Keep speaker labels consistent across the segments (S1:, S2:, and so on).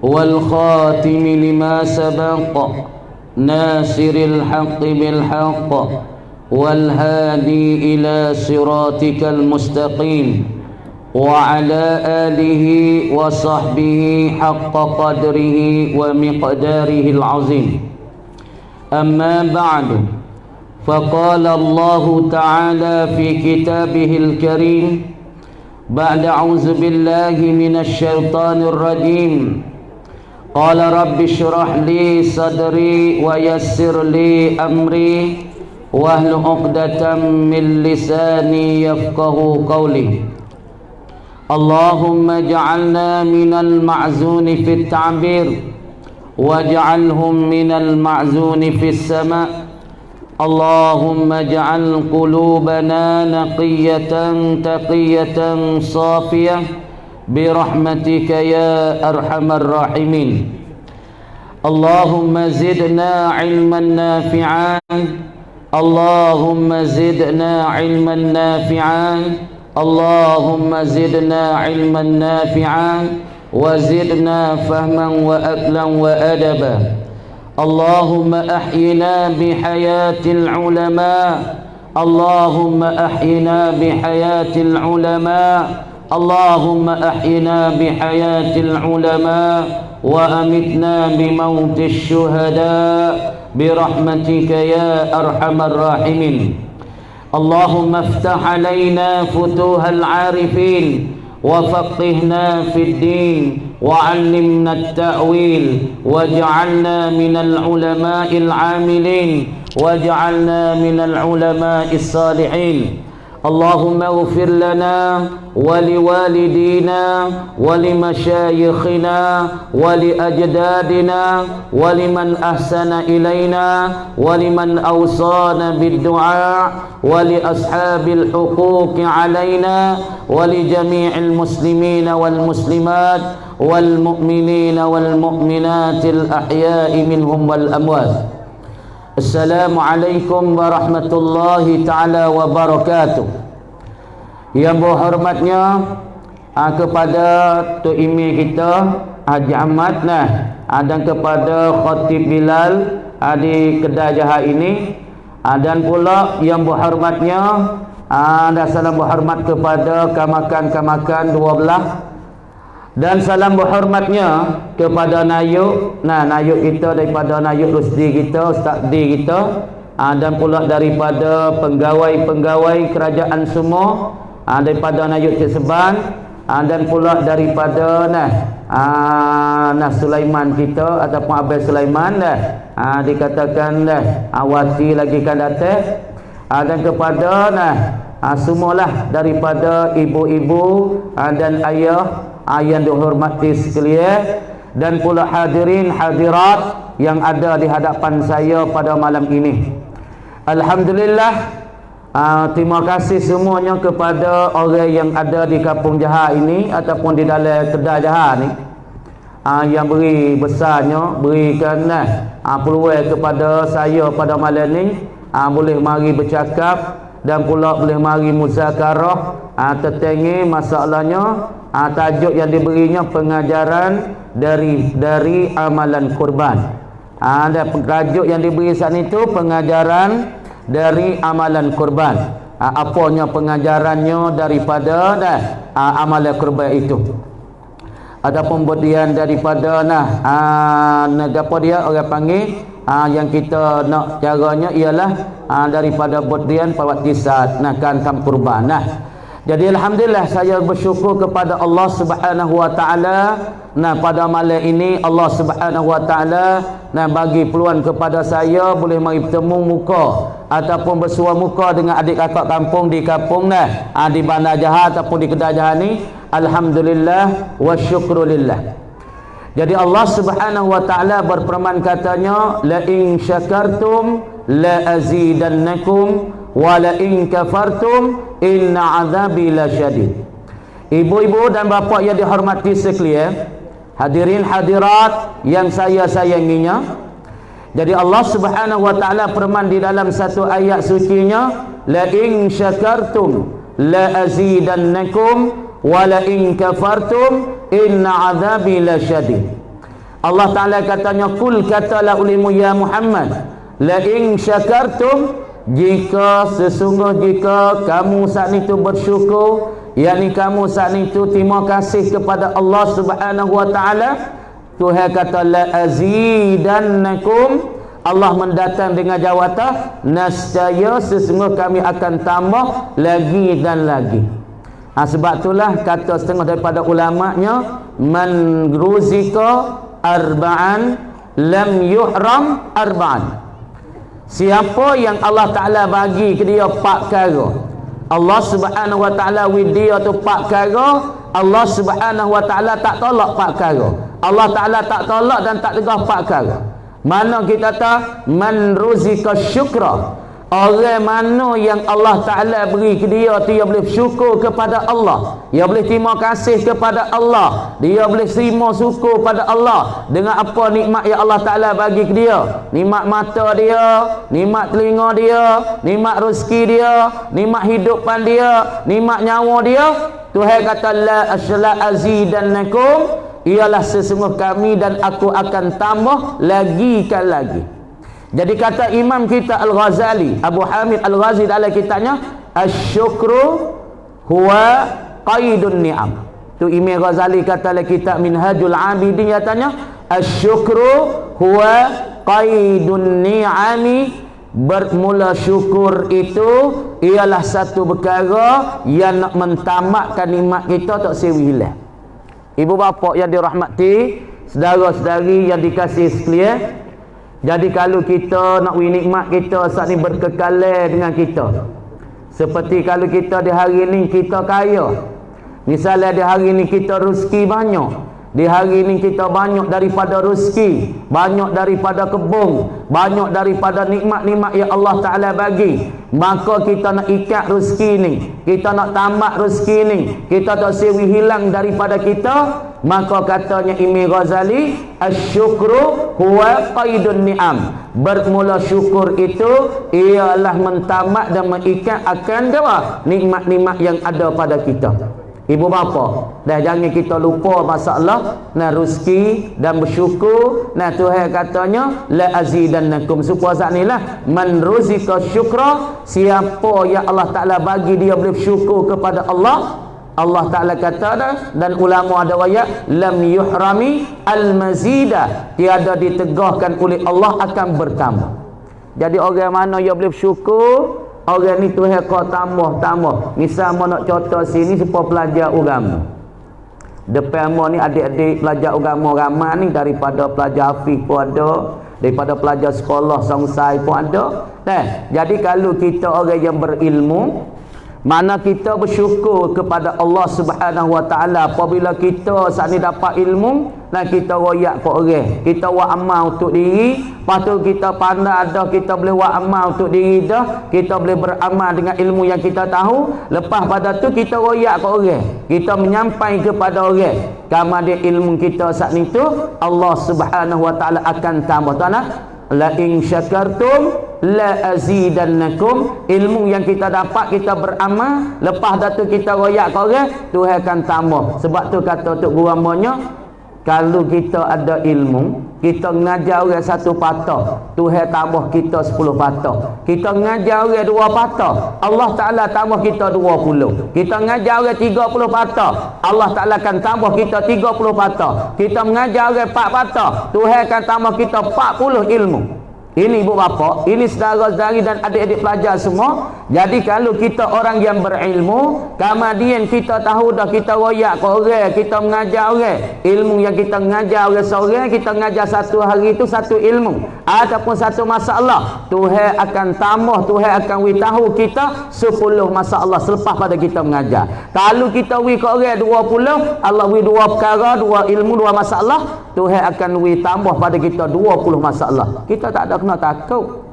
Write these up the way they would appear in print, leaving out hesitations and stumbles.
S1: والخاتم لما سبق ناصر الحق بالحق والهادي إلى صراطك المستقيم وعلى آله وصحبه حق قدره ومقداره العظيم. أما بعد، فقال الله تعالى في كتابه الكريم بعد أعوذ بالله من الشيطان الرجيم قال رب اشرح لي صدري ويسر لي أمري واحلل عقدة من لساني يفقه قولي. اللهم اجعلنا من المعزون في التعبير واجعلهم من المعزون في السماء. اللهم اجعل قلوبنا نقية تقية صافية برحمتك يا أرحم الراحمين. اللهم زدنا علما نافعا، اللهم زدنا علما نافعا، اللهم زدنا علما نافعا وزدنا فهما وأكلا وأدبا. اللهم أحينا بحياة العلماء، اللهم أحينا بحياة العلماء، اللهم أحينا بحياة العلماء وأمتنا بموت الشهداء برحمتك يا أرحم الراحمين. اللهم افتح علينا فتوح العارفين وفقهنا في الدين وعلمنا التأويل واجعلنا من العلماء العاملين واجعلنا من العلماء الصالحين. اللهم اغفر لنا ولوالدينا ولمشايخنا ولأجدادنا ولمن أحسن إلينا ولمن أوصانا بالدعاء ولأصحاب الحقوق علينا ولجميع المسلمين والمسلمات والمؤمنين والمؤمنات الأحياء منهم والأموات. Assalamualaikum warahmatullahi ta'ala wabarakatuh. Yang berhormatnya kepada Tok Imam kita Haji Ahmad dan kepada Khatib Bilal di Kedah Jahat ini, dan pula yang berhormatnya dan salam berhormat kepada kamakan-kamakan 12, dan salam berhormatnya kepada Nayuk, Nayuk kita daripada Nayuk Rusdi kita, Ustaz D kita, dan pula daripada pengawai-pengawai kerajaan semua, daripada Nayuk Cik Seban, dan pula daripada Sulaiman kita ataupun Abel Sulaiman dikatakan Awati lagi kan datang, dan kepada semualah daripada ibu-ibu dan ayah yang dihormati sekalian, dan pula hadirin hadirat yang ada di hadapan saya pada malam ini. Alhamdulillah, terima kasih semuanya kepada orang yang ada di Kampung Jahat ini ataupun di dalam Kedah Jahat ni, yang beri besarnya berikan peluang kepada saya pada malam ni, boleh mari bercakap dan pula boleh mari muzakarah tentang masalahnya. Tajuk yang diberinya pengajaran dari amalan kurban. Ada tajuk yang diberi saat itu pengajaran dari amalan kurban. Apanya pengajarannya daripada amalan kurban itu, ataupun kemudian daripada apa dia orang panggil, yang kita nak caranya ialah daripada kemudian pawatisan kan kurban. Jadi alhamdulillah saya bersyukur kepada Allah Subhanahu wa taala. Pada malam ini Allah Subhanahu wa taala bagi peluang kepada saya boleh mari bertemu muka ataupun bersua muka dengan adik kakak kampung di kampung di Bandar Jahat ataupun di Kedah Jahat ni. Alhamdulillah wa syukrulillah. Jadi Allah Subhanahu wa taala berfirman katanya, la in syakartum la azidannakum wa la in kafartum inna azabi lasyadid. Ibu-ibu dan bapa yang dihormati sekalian, hadirin hadirat yang saya sayanginya. Jadi Allah Subhanahu wa taala firman di dalam satu ayat sucinya, la in syakartum la azidannakum wa la in kafartum inna azabi lasyadid. Allah Ta'ala katanya, kul katalah ulimu ya Muhammad, la in syakartum, jika kamu saat itu bersyukur, yakni kamu saat itu terima kasih kepada Allah Subhanahu wa Ta'ala, Tuhan kata la azidannakum, Allah mendatang dengan jawatan nascaya sesungguh kami akan tambah lagi dan lagi. Sebab itulah kata setengah daripada ulama'nya, man ruzika arba'an lam yuhram arba'an. Siapa yang Allah Ta'ala bagi ke dia 4 perkara, Allah Subhanahu wa Ta'ala with dia tu 4 perkara, Allah Subhanahu wa Ta'ala tak tolak 4 perkara. Allah Ta'ala tak tolak dan tak tegah 4 perkara. Mana kita tahu? Man ruzika syukra, orang mana yang Allah Ta'ala beri ke dia, dia boleh syukur kepada Allah, dia boleh terima kasih kepada Allah, dia boleh terima syukur pada Allah dengan apa nikmat yang Allah Ta'ala bagi ke dia, nikmat mata dia, nikmat telinga dia, nikmat rezeki dia, nikmat hidupan dia, nikmat nyawa dia. Tuhan kata la azidannakum, ialah sesungguh kami dan aku akan tambah lagi kan lagi. Jadi kata imam kita Al-Ghazali, Abu Hamid Al-Ghazali dalam kitabnya Asy-Syukru huwa qaidun ni'am. Tu Imam Ghazali kata dalam kitab Minhajul Abidin, katanya Asy-Syukru huwa qaidun ni'ami, bermula syukur itu ialah satu perkara yang nak mentamatkan nikmat kita tak sewi hilang. Ibu bapa yang dirahmati, saudara-saudari yang dikasihi sekalian, jadi kalau kita nak win nikmat kita saat ni berkekalan dengan kita, seperti kalau kita di hari ni kita kaya, misalnya di hari ni kita rezeki banyak, di hari ni kita banyak daripada rezeki, banyak daripada kebun, banyak daripada nikmat-nikmat yang Allah Ta'ala bagi, maka kita nak ikat rezeki ni, kita nak tamat rezeki ni, kita tak sewi hilang daripada kita. Maka katanya Imam Ghazali, asyukru huwa qaidun ni'am, bermula syukur itu ialah mentamat dan mengikat akan apa? Nikmat-nikmat yang ada pada kita. Ibu bapa, dah jangan kita lupa masalah nah rezeki dan bersyukur. Nah Tuhan katanya la azidannakum, supaya saat inilah man ruzika syukra, siapa yang Allah Ta'ala bagi dia boleh bersyukur kepada Allah, Allah Ta'ala kata dan ulama ada ayat lam yuhrami al-mazida, tiada ditegahkan oleh Allah akan bertambah. Jadi orang mana yang boleh bersyukur, orang ni Tuhan kau tambah. Misal mau nak contoh sini supaya pelajar agama. Depan mau ni adik-adik pelajar agama ramai ni, daripada pelajar hafiz pun ada, daripada pelajar sekolah songsai pun ada. Jadi kalau kita orang yang berilmu, mana kita bersyukur kepada Allah Subhanahu wa Ta'ala apabila kita saat ni dapat ilmu, dan kita royak ke orang, kita buat amal untuk diri, lepas tu kita pandai dah, kita boleh buat amal untuk diri dah, kita boleh beramal dengan ilmu yang kita tahu, lepas pada tu kita royak ke orang, kita menyampaikan kepada orang kemudian ilmu kita saat ni tu Allah Subhanahu wa Ta'ala akan tambah. Tuan-tuan, la in syakartum la azidannakum, ilmu yang kita dapat kita beramal, lepas datu kita royak ke orang, Tuhan akan tambah. Sebab tu kata Tok Guru amanya, kalau kita ada ilmu, kita mengajar orang 1 patah, Tuhan tambah kita 10 patah. Kita mengajar orang 2 patah, Allah Ta'ala tambah kita 20. Kita mengajar orang 30 patah, Allah Ta'ala akan tambah kita 30 patah. Kita mengajar orang 4 patah, Tuhan akan tambah kita 40 ilmu. Ini ibu bapa, ini saudara-saudari dan adik-adik pelajar semua. Jadi kalau kita orang yang berilmu, kemudian kita tahu dah, kita royak ke orang, kita mengajar orang, ilmu yang kita mengajar orang seorang, kita mengajar satu hari itu satu ilmu ataupun satu masalah, Tuhan akan tambah, Tuhan akan tahu kita 10 masalah selepas pada kita mengajar. Kalau kita ke orang 20, Allah 2 perkara, 2 ilmu, 2 masalah, Tuhan akan tambah pada kita 20 masalah. Kita tak ada kena takut.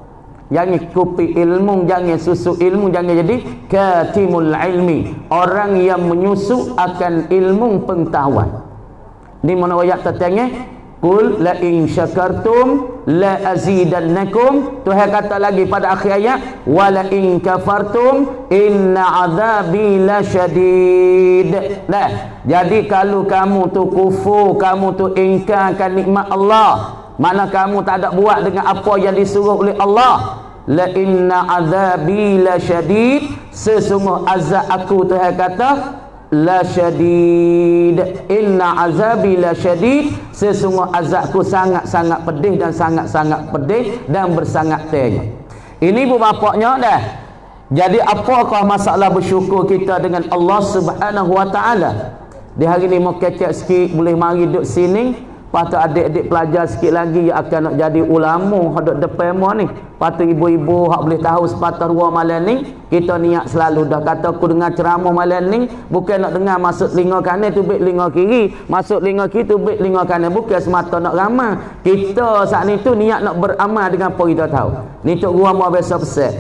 S1: Jangan kupi ilmu, jangan susu ilmu, jangan jadi katimul ilmi, orang yang menyusu akan ilmu pengetahuan. Di mana ayat tertengah, Qul la in syakartum la azidannakum. Tuhan kata lagi pada akhir ayat, wa la in kafartum inna azabi lasyadid. Nah, jadi kalau kamu tu kufur, kamu tu ingkarkan nikmat Allah, mana kamu tak ada buat dengan apa yang disuruh oleh Allah, la inna azabi lasyadid, sesungguh azab aku, Tuhan kata, la syadid, inna azabi la syadid, sesungguh azabku sangat-sangat pedih dan sangat-sangat pedih dan bersangat tengok. Ini ibu bapaknya dah. Jadi apakah masalah bersyukur kita dengan Allah Subhanahu wa taala? Di hari ni mau kecek sikit, boleh mari duduk sini. Patut adik-adik pelajar sikit lagi yang akan nak jadi ulama hadap depan mu ni. Patut ibu-ibu hak boleh tahu sepatah dua malam ni, kita niat selalu dah kata aku dengar ceramah malam ni bukan nak dengar masuk telinga kanan tubik telinga kiri, masuk telinga kiri tubik telinga kanan, bukan semata nak ramai. Kita saat ni tu niat nak beramal dengan apa kita tahu. Ni tok gua mau biasa besar.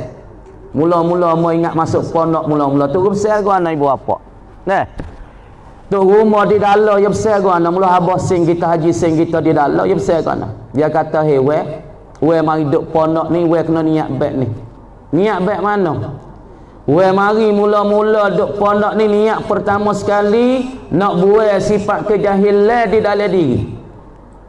S1: Mula-mula mau ingat masuk pondok mula-mula tu besar gua anak ibu apa. Nah, tu rumah di dalam yang besar gana, mula abah sing kita, haji sing kita di dalam yang besar gana. Dia kata, "Hei we mari duk pondok ni, we kena niat baik ni." Niat baik mana? We mari mula-mula duk pondok ni, niat pertama sekali nak buai sifat kejahilan di dalam diri.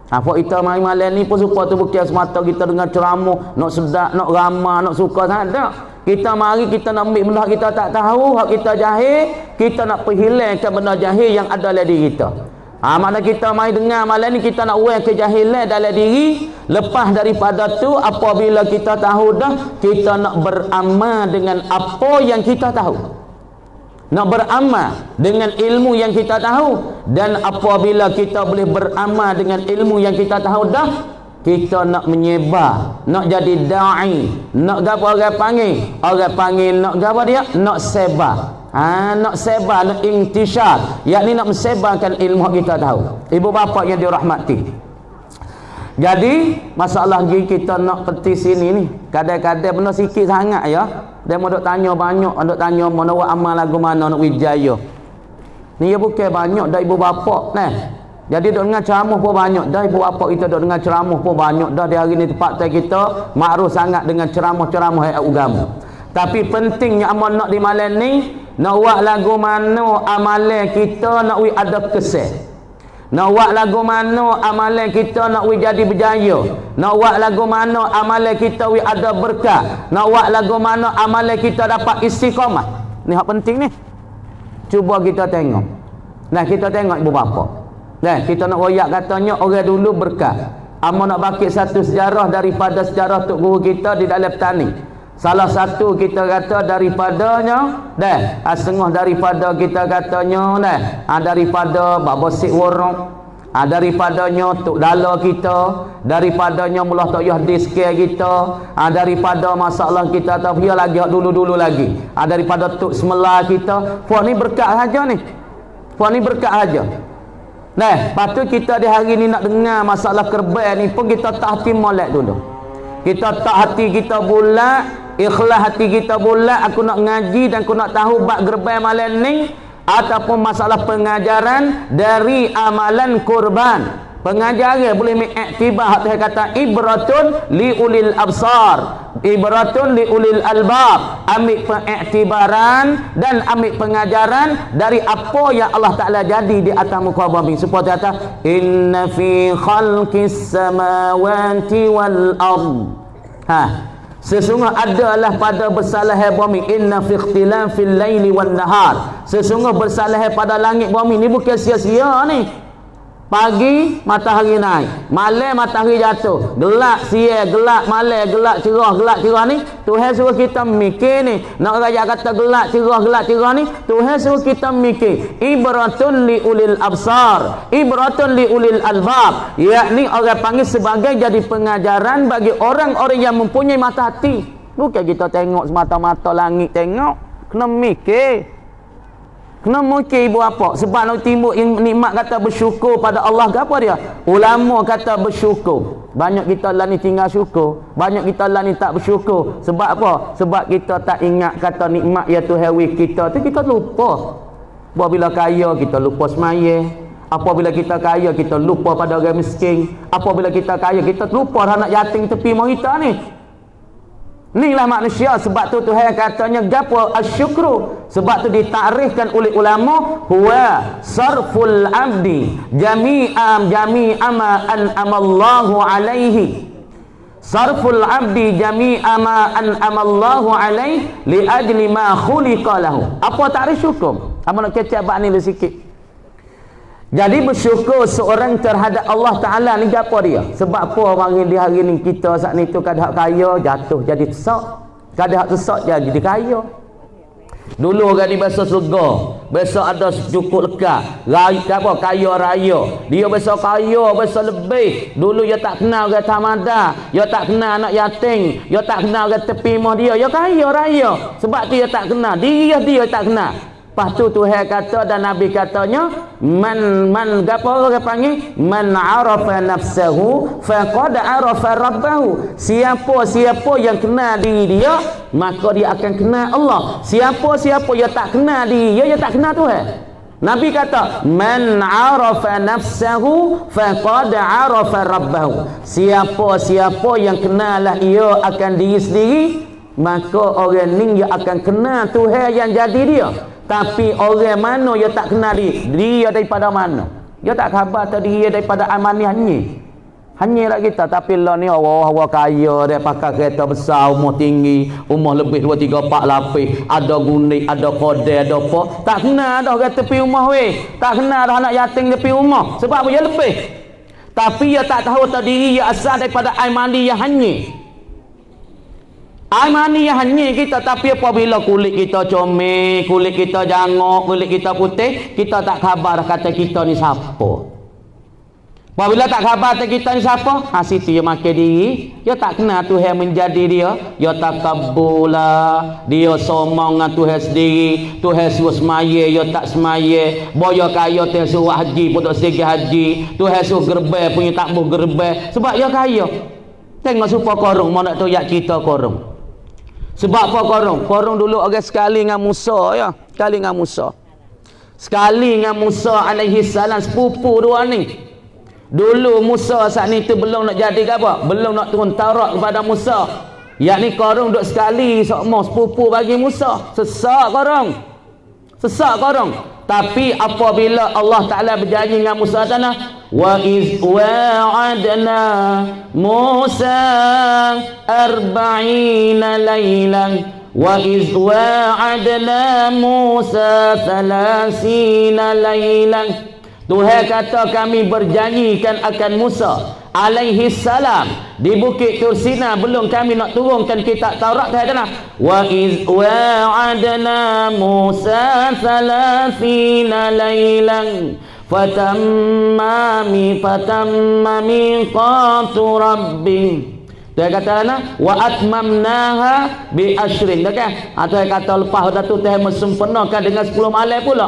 S1: Apa kita mari malam ni pun supaya tu bukan semata kita dengar ceramah nak sedap, nak ramah, nak suka sangat tak. Kita mari kita nak ambil benda kita tak tahu, hak kita jahil, kita nak perhilangkan benda jahil yang ada dalam diri kita. Makna kita mari dengar malam ni kita nak uai kejahilan dalam diri. Lepas daripada tu apabila kita tahu dah, kita nak beramal dengan apa yang kita tahu. Nak beramal dengan ilmu yang kita tahu. Dan apabila kita boleh beramal dengan ilmu yang kita tahu dah, kita nak menyebar, nak jadi da'i, nak gapo orang panggil? Orang panggil nak gapo dia? Nak sebar. Nak sebar, nak intisyar, yakni nak mensebarkan ilmu kita tahu. Ibu bapa yang dirahmati. Jadi masalah lagi kita nak peti sini ni, kadang-kadang benda sikit sangat ya. Dia mau duk tanya banyak, duk tanya mana buat amal lagu mana nak wijaya. Ni ya bukan banyak dah ibu bapa nah. Jadi duk dengar ceramah pun banyak dah ibu bapa kita, duk dengar ceramah pun banyak dah di hari ni tempat kita makruf sangat dengan ceramah-ceramah agama. Tapi pentingnya amal nak di malam ni, nak buat lagu mana amalan kita nak wi ada kesan. Nak buat lagu mana amalan kita nak wi jadi berjaya. Nak buat lagu mana amalan kita wi ada berkah. Nak buat lagu mana amalan kita dapat istiqamah. Ni hak penting ni. Cuba kita tengok. Nah, kita tengok ibu bapa. Nah, kita nak royak katanya orang dulu berkah. Amo nak bakit satu sejarah daripada sejarah tok guru kita di dalam petani. Salah satu kita kata daripadanya dah, setengah daripada kita katanya dah, daripada Baba Sik Warok, daripadanya tok dala kita, daripadanya mulah tok Yahdi Skar kita, daripada masalah kita tafsir lagi dulu-dulu lagi, daripada tok Semela kita. Puan ni berkat saja ni. Puan ni berkat saja. Nah, patut kita di hari ni nak dengar masalah kerban ni pun kita tak hati molek dulu. Kita tak hati kita bulat, ikhlas hati kita bulat, aku nak ngaji dan aku nak tahu bab gerban malam ni ataupun masalah pengajaran dari amalan kurban. Pengajaran boleh mengiktibar hak kata ibratun li ulil absar, ibratun li ulil albab. Ambil pengiktibaran dan ambil pengajaran dari apa yang Allah Taala jadi di atas muka bumi. Supaya kata inna fi khalqis samawati wal ard. Sesungguh adalah pada bersalahan bumi, inna fi ikhtilafil laili wan nahar. Sesungguh bersalahan pada langit bumi ni bukan sia-sia ni. Pagi matahari naik, malam matahari jatuh, gelap siang, gelap malam, gelap cerah ni Tuhan suruh kita mikir ni. Nak raja kata gelap cerah ni Tuhan suruh kita mikir. Ibratun li ulil absar, ibratun li ulil albab, yakni orang panggil sebagai jadi pengajaran bagi orang-orang yang mempunyai mata hati. Bukan kita tengok semata-mata langit tengok, kena mikir. Kena mungkin ibu apa? Sebab nak timbul yang nikmat kata bersyukur pada Allah ke apa dia? Ulama kata bersyukur. Banyak kita lah ni tinggal syukur. Banyak kita lah ni tak bersyukur. Sebab apa? Sebab kita tak ingat kata nikmat ya Tuhan kita tu kita lupa. Bila kaya kita lupa semaya. Apabila kita kaya, kita lupa pada orang miskin. Apabila kita kaya, kita lupa anak yatim tepi mau kita ni. Inilah manusia. Sebab tu Tuhan katanya gapo asyukru. Sebab tu ditakrifkan oleh ulama, huwa sarful abdi jami'am ma an'amallahu alaihi. Sarful abdi jami'a ma an'amallahu alaihi li ajli ma khuliqa lahu. Apa takrif syukur? Apa nak kecap bab ni lu sikit. Jadi bersyukur seorang terhadap Allah Taala ni apa dia? Sebab apa mari di hari ni kita saat ni tu kadang kaya jatuh jadi sesak. Kadang sesak jadi kaya. Dulu orang di bahasa surga, besok ada cukup lekat, raya apa kaya raya. Dia besok kaya, besok lebih. Dulu dia tak kenal orang tamada, dia tak kenal anak yatim, dia tak kenal orang tepi mah dia kaya raya. Sebab tu dia tak kenal, dia tak kenal. Lepas tu Tuhan kata dan Nabi katanya, man gapo orang panggil, man arafa nafsahu faqad arafa rabbahu. Siapa yang kenal diri dia, maka dia akan kenal Allah. Siapa yang tak kenal diri dia tak kenal Tuhan. Nabi kata, man arafa nafsahu faqad arafa rabbahu. Siapa yang kenal ia akan diri sendiri, maka orang ni dia akan kenal Tuhan yang jadi dia. Tapi orang mana dia tak kenal dia daripada mana? Dia tak khabar tadi dia daripada amani hanya lah kita. Tapi lah ni orang kaya dia pakai kereta besar, umur tinggi, umur lebih 2, 3, 4 lapis, ada gundik, ada kodel, ada apa. Tak kenal dah orang tepi rumah weh. Tak kenal dah anak yatim tepi rumah. Sebab apa? Dia lebih. Tapi dia tak tahu tadi dia asal daripada amani yang hanya. Amani yang hanya kita. Tapi apabila kulit kita comel, kulit kita jangok, kulit kita putih, kita tak khabar kata kita ni siapa. Apabila tak khabar kata kita ni siapa, situ dia makan diri. Dia tak kenal Tuhan menjadi dia. Dia takabbulah, dia somong dengan Tuhan sendiri. Tuhan suruh semaya, dia tak semaya. Boya kaya Tuhan suruh haji pun tak sedikit haji. Tuhan suruh gerbel punya tak boleh gerbel. Sebab dia kaya. Tengok supaya korong, mau nak tahu yak kita korong. Sebab apa korong? Korong dulu orang sekali dengan Musa ya. Sekali dengan Musa alaihi salam, sepupu dua ni. Dulu Musa saat ni tu belum nak jadi apa? Belum nak turun Taurat kepada Musa. Yakni korong duk sekali sokmo sepupu bagi Musa. Sesak korong. Tapi apabila Allah Taala berjanji dengan Musa tanah, wa iz wa'adna Musa 40 lailan wa iz wa'adna Musa 30 lailan. Tuhan kata kami berjanjikan akan Musa alaihi salam di Bukit Tursina, belum kami nak turunkan kitab Taurat. Tuhan wa iz wa'adna Musa 30 lailan fatamma miqatu rabbi. Dia kata wa atmamnaha bi asyrin. Dah kan? Tuhan kata lepas dah tu Tuhan mensempurnakan dengan 10 malam pula.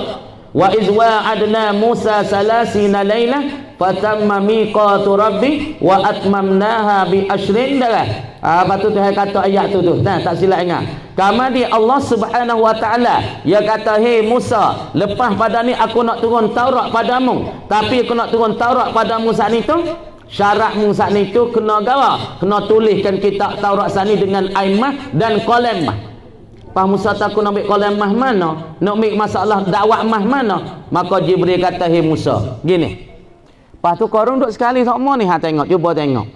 S1: Wa iz wa'adna Musa 30 lailah fatamma miqatu rabbi wa atmamnaha bi asyrin. Dah. Lepas tu Tuhan kata ayat tu. Nah, tak silap ingat. Kemudian Allah Subhanahu wa taala dia kata, "Hei Musa, lepas pada ni aku nak turun Taurat padamu. Tapi aku nak turun Taurat padamu saat ni tu, syaratmu saat ni tu kena gawa, kena tuliskan kitab Taurat saat ni dengan aimah dan qalam." Pak Musa tak nak ambil qalam mah mana? Nak ambil masalah dakwah mah mana? Maka Jibril kata, "Hei Musa, gini." Lepas tu korang duduk sekali sokmo ni, tengok, cuba tengok.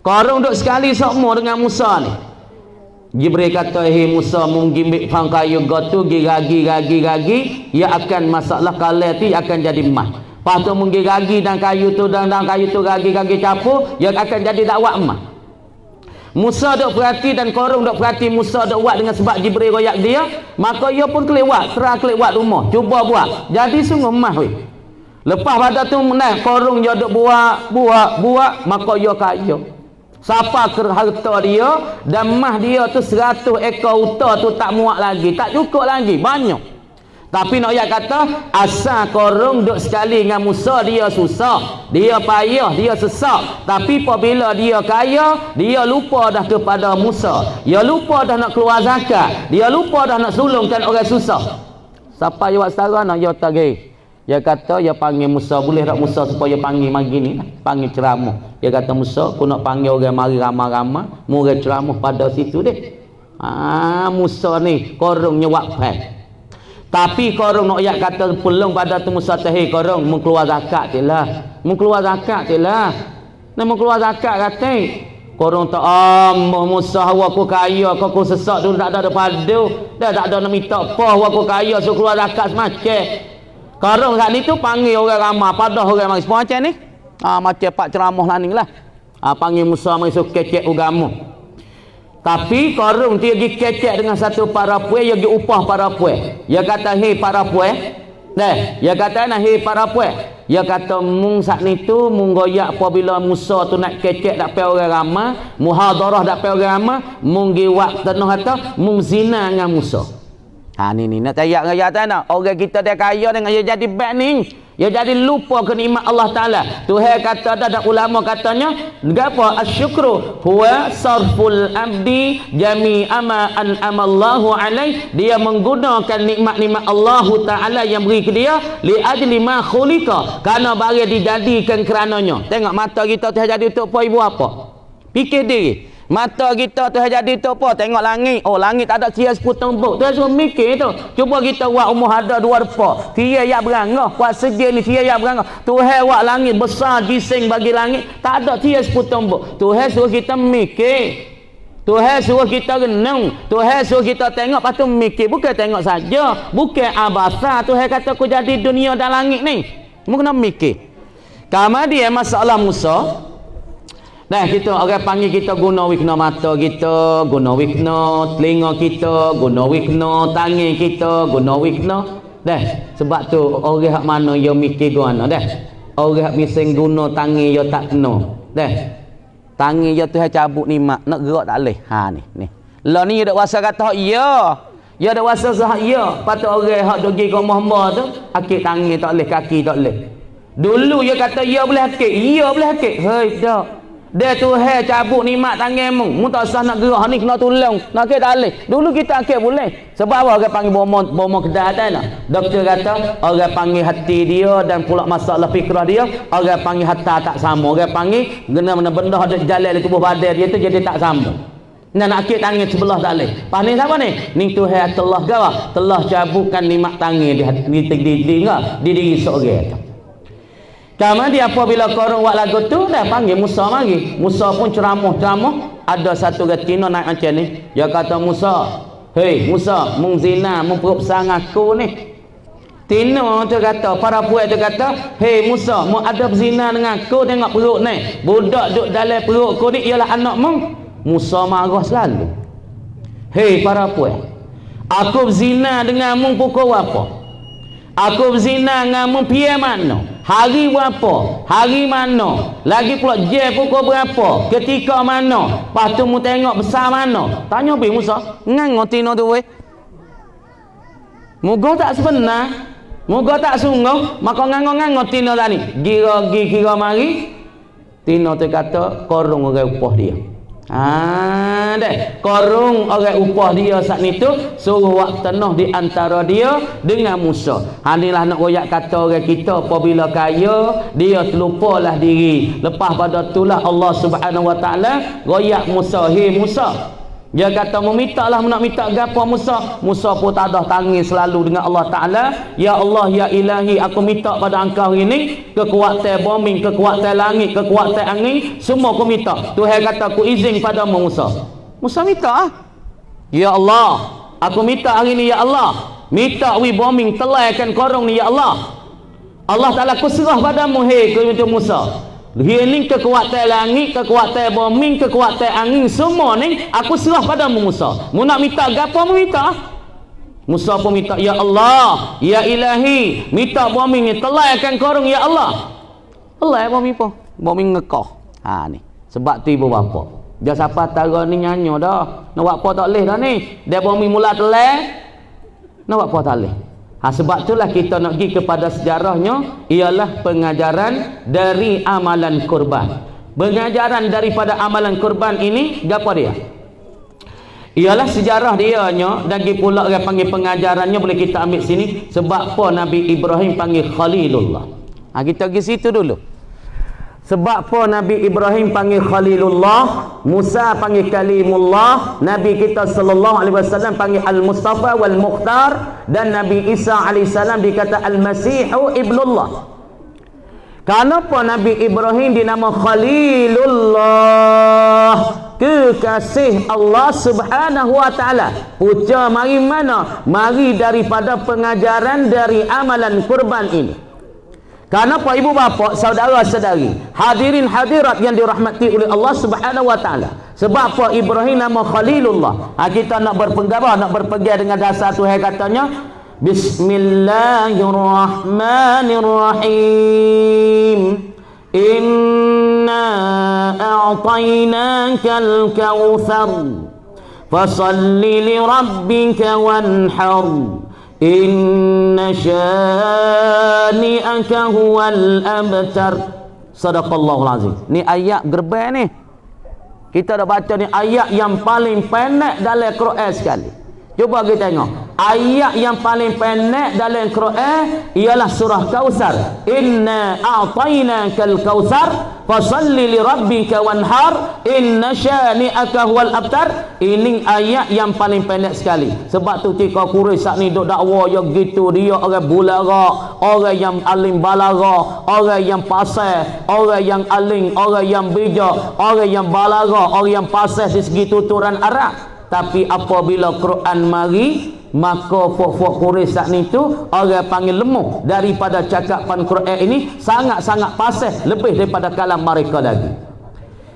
S1: Korang duduk sekali sokmo dengan Musa ni. Jibril kata, "Hei Musa, mungkin ambil pangkayu gotu gigi, ia akan masalah kalah tu akan jadi mah. Lepas tu mungkin gagi dan kayu tu dan kayu tu gagi capur, ia akan jadi dakwah mah." Musa duk perhati dan korang duk perhati Musa duk buat dengan sebab Jibril royak dia, maka ia pun kelewat rumah, cuba buat. Jadi sungguh mah weh. Lepas pada tu menang korang dia duk buat, maka ia kaya. Siapa harta dia dan mah dia tu 100 ekor unta tu tak muat lagi, tak cukup lagi, banyak. Tapi nak kata asal korang duk sekali dengan Musa, dia susah, dia payah, dia sesak. Tapi apabila dia kaya, dia lupa dah kepada Musa, dia lupa dah nak keluar zakat, dia lupa dah nak sulungkan orang susah. Siapa yang buat setara nak dia tagih. Dia kata dia panggil Musa, boleh tak Musa supaya panggil mari ni, panggil ceramah. Dia kata Musa, aku nak panggil orang mari ramai-ramai, murid ceramah pada situ deh. Musa ni korongnya wakfai. Tapi korong nak yak kata pelong pada tu Musa tahi korong mun keluar zakat jelah. Mun keluar zakat jelah. Nak mun keluar zakat kata korong tak Musa aku kaya aku sesak dulu tak ada padu. Dah tak ada nak minta apa aku kaya suruh keluar zakat semacam. Korong kat ni tu panggil orang ramai pada orang mari semua macam ni. Macam pak ceramah lah ni lah. Panggil Musa mari suruh kecek agama. Tapi korong dia pergi kecek dengan satu para puai, dia pergi upah para puai. Dia kata, hei para puai. Dia kata, hei para puai. Dia kata, mung saat ni tu, mung goyak apabila Musa tu nak kecek tak payah orang ramai, muhadarah tak payah orang ramai, mung giwak tenuh kata, mung zina dengan Musa. Ni nak tayak dengan jatuh nak. Orang kita dia kaya dengan dia jadi bad ni. Dia jadi lupa kenikmat Allah Ta'ala. Tuhan kata ada ulama katanya, apa? Asyukru huwa sarful abdi jami'a ma an'amallahu alaih. Dia menggunakan nikmat-nikmat Allah Ta'ala yang beri ke dia li ajli ma khulika, kerana bagi dijadikan kerananya. Tengok mata kita tu jadi untuk apa ibu apa? Fikir diri. Mata kita tu jadi tu apa? Tengok langit. Oh, langit tak ada sia seputang buk. Tu suruh mikir tu. Cuba kita buat umur ada dua rupa. Sia yak berangah. Buat sejil ni sia yak berangah. Tuhan buat langit besar gising bagi langit. Tak ada sia seputang buk. Tuhan suruh kita mikir. Tuhan suruh kita renung. Tuhan suruh kita tengok. Lepas tu mikir. Bukan tengok saja. Bukan abasa. Tuhan kata aku jadi dunia dan langit ni. Mu kena mikir. Kemudian masalah Musa. Nah, kita orang panggil kita guna wikna mata kita, guna wikna telinga kita, guna wikna tangan kita, guna wikna. Dah, sebab tu orang hak mana dia mikir guna dah. Orang hak mising guna tangan dia tak kena. Dah. Tangan dia tu cabut ni mak, nak gerak tak boleh. Ni. Lah ni dia dak wasa kata ya. Dia dak wasa sah ya. Patut orang hak dogi ke hamba tu, akik tangan tak boleh, kaki tak boleh. Dulu dia kata ya boleh akik, ya boleh akik. Hei, dak. Dia tu cabut nikmat tanganmu. Mu tak usah nak gerak ni kena tolong. Nak ke tak boleh. Dulu kita akik boleh. Sebab apa orang panggil bomo kedai tak. Doktor kata orang panggil hati dia dan pula masalah fikrah dia, orang panggil harta tak sama. Orang panggil benda ada jalan di tubuh badan dia tu jadi tak sama. Nak akik tangan sebelah tak boleh. Pas ni siapa ni? Ni Tuhan telah cabutkan nikmat tangan di diri seorang tu. Kemudian apabila korang buat lagu tu, dah panggil Musa mari. Musa pun ceramah. Ada satu retina naik macam ni. Dia kata Musa, hei Musa, mung zina, mung perut besar aku ni. Tino tu kata, para puai tu kata, hei Musa, mung ada berzina dengan aku, tengok perut ni. Budak duduk dalam perut aku ni ialah anak mung. Musa marah selalu. Hei para puai, aku berzina dengan mung pukul apa? Aku berzina dengan mung pian mana? Hari berapa? Hari mana? Lagi pula je pukul berapa? Ketika mana? Lepas tu mu tengok besar mana? Tanya pergi Musa. Ngangok tino tu weh. Moga tak sebenar. Moga tak sungguh. Maka ngangok tino tadi. Kira mari. Tino tu kata korong orang upah dia. Korong orang upah dia saat ni tu suruh waktu tenuh di antara dia dengan Musa. Inilah nak royak kata orang kita apabila kaya dia terlupalah diri. Lepas pada itulah Allah Subhanahu Wa Taala royak Musa, hei Musa. Dia kata memintalah nak minta gapo Musa. Musa pun tak ada tangis selalu dengan Allah Taala. Ya Allah ya Ilahi, aku minta pada engkau ini kekuatan bumi, kekuatan langit, kekuatan angin, semua aku minta. Tuhan kata aku izin padamu Musa. Musa minta ya Allah, aku minta hari ini ya Allah. Minta wi bumi telaikan korong ni ya Allah. Allah Taala aku serah padamu hei kau Musa. Ini kekuatan langit, kekuatan bumi, kekuatan angin, semua ni aku serah padamu Musa. Mu nak minta gapo mu minta? Musa pun minta ya Allah, ya Ilahi, minta bumi ni telaikan korong ya Allah. Allah bumi pun, bumi ngekah. Ni. Sebab tu ibu bapa. Dia siapa tara ni nyanyo dah. Nak buat apa tak leh dah ni. Dia bumi mula telai. Nak buat apa tak leh. Sebab itulah kita nak pergi kepada sejarahnya, ialah pengajaran dari amalan kurban. Pengajaran daripada amalan kurban ini apa dia? Ialah sejarah dianya dan pula orang panggil pengajarannya boleh kita ambil sini. Sebab apa Nabi Ibrahim panggil Khalilullah? Kita pergi situ dulu. Sebab apa Nabi Ibrahim panggil Khalilullah, Musa panggil Kalimullah, Nabi kita sallallahu alaihi wasallam panggil Al-Mustafa wal Mukhtar, dan Nabi Isa alaihi salam dikata Al-Masihu Ibnullah. Kenapa Nabi Ibrahim dinama Khalilullah? Kekasih Allah Subhanahu wa taala. Puja mari mana? Mari daripada pengajaran dari amalan kurban ini. Kenapa ibu bapa, saudara-saudari, hadirin hadirat yang dirahmati oleh Allah Subhanahu wa taala? Sebab apa Ibrahim nama Khalilullah? Kita nak berpegang, nak berpegang dengan dasar Tuhan katanya Bismillahirrahmanirrahim. Inna a'tainakal kautsar fasalli li rabbika wanhar. Inna syani'aka huwal abtar. Sadaqallahul azim. Ni ayat gerbang ni. Kita dah baca ni ayat yang paling pendek dalam Quran sekali. Cuba kita tengok. Ayat yang paling pendek dalam Quran ialah surah Kautsar. Inna a'tainakal kautsar fasalli li rabbika wanhar inna syani'aka huwal abtar. Ini ayat yang paling pendek sekali. Sebab tu tika Quraisy sak ni duk dakwa ya gitu, dia orang bulaga, orang yang alim balaga, orang yang pasal, orang yang alim, orang yang bijak, orang yang balaga, orang yang pasal di segi tuturan Arab. Tapi apabila Quran mari, maka fok-fok Quraisy sak ni tu orang panggil lemah daripada cakapan Quran ini, sangat-sangat pasal lebih daripada kalam mereka lagi.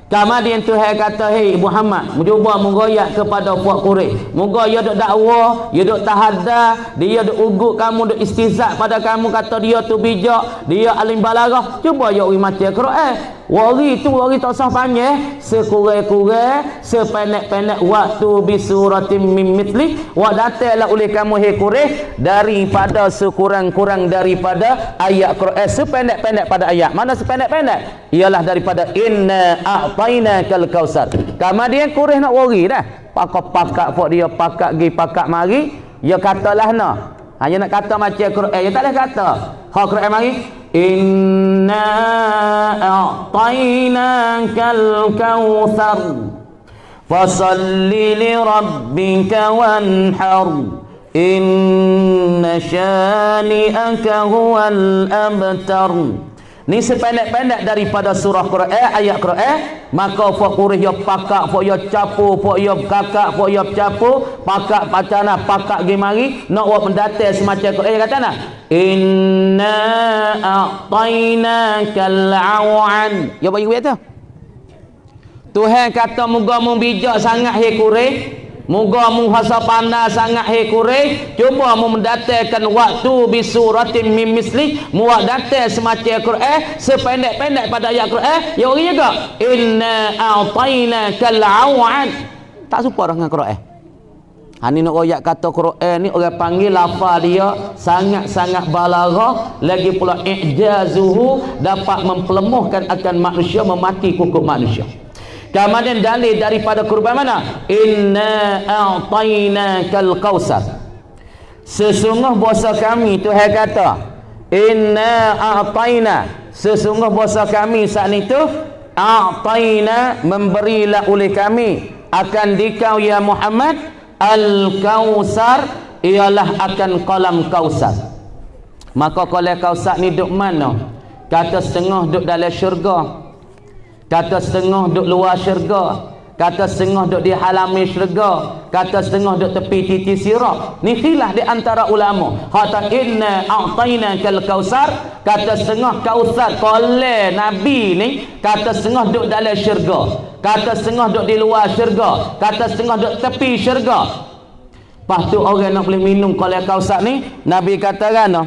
S1: Kemudian Tuhan kata, hei Muhammad, cuba mengoyak kepada fok Quraisy. Moga dia duk dakwa, dia duk tahaddah, dia duk ugut kamu, duk istihza pada kamu, kata dia tu bijak, dia alim balaghah. Cuba ya uri mati Quran. Wari tu wari tak usah panjang, sekurang-kurang, sependek-pendek waktu bisuratim min mithli, wa datanglah oleh kamu hei Quraisy daripada sekurang-kurang daripada ayat Quran, sependek-pendek pada ayat. Mana sependek-pendek? Ialah daripada inna a'tainakal kautsar. Kemudian Quraisy nak wari dah. Pakak-pakak fok dia pakak gi pakak mari, dia katalah nah. Hanya nak kata macam Quran, dia tak boleh kata. Ha Quran mari, inna a'tainakal kautsar fasalli li rabbika wanhar inna syani'aka huwal abtar. Ni sependek-pendek daripada surah Quran, ayat Quran. Maka fok Quraisy yo pakak, fok yo capu, fok yo kakak, fok yo capu, pakak pacana, pakak gi mari nak buat mendatai semacam Quran kata nak. Inna a'tainakal awan. Yo bagi kata. Tuhan kata moga mu bijak sangat hei Quraisy. Moga mu hasa pandai sangat hei Quraisy. Cuba mu mendatangkan waktu bisuratin min misli, mu datang semacam Quran, sependek-pendek pada ayat Quran. Ya orang juga inna a'tainakal awan. Tak serupa dengan Quran. Ni nak royak kata Quran ni orang panggil lafaz dia sangat-sangat balaghah, lagi pula i'jazuhu dapat mempelemuhkan akan manusia, memati kukuk manusia. Kemudian dalil daripada kurban mana? Inna a'tainakal kautsar. Sesungguh bahasa kami, Tuhan kata, inna a'taina, sesungguh bahasa kami saat itu, a'taina memberilah oleh kami akan dikau ya Muhammad al-kautsar, ialah akan kolam Kautsar. Maka kolam Kautsar ni duk mana? Kata setengah duk dalam syurga, kata setengah duk luar syurga, kata setengah duk di halami syurga, kata setengah duk tepi titi sirat. Ni khilaf di antara ulama. Kata inna a'tainakal kautsar, kata setengah Kautsar kolam Nabi ni, kata setengah duk dalam syurga, kata setengah duk di luar syurga, kata setengah duk tepi syurga. Lepas tu orang nak boleh minum kolam Kautsar ni, Nabi kata kan,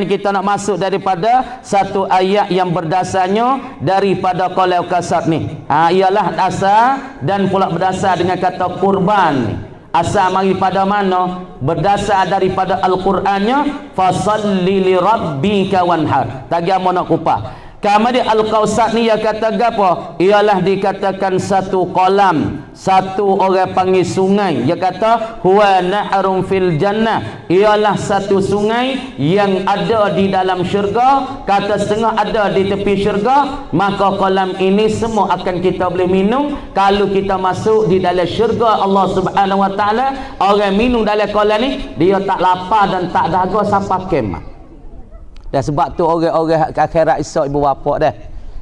S1: kita nak masuk daripada satu ayat yang berdasarnya daripada kolam Kautsar ni. Ialah asal dan pula berdasar dengan kata kurban. Asal mari pada mana? Berdasar daripada Al-Qurannya, fasalli li rabbika wanhar. Tagi amo nak kupas. Kemudian Al-Kausar ni dia kata apa? Ialah dikatakan satu kolam, satu orang panggil sungai. Dia kata huwa na'run fil jannah, ialah satu sungai yang ada di dalam syurga, kata setengah ada di tepi syurga. Maka kolam ini semua akan kita boleh minum kalau kita masuk di dalam syurga Allah Subhanahu wa taala. Orang minum dalam kolam ni dia tak lapar dan tak dahaga sampai kiamat. Dan sebab tu orang-orang akhirat esok ibu bapa dah,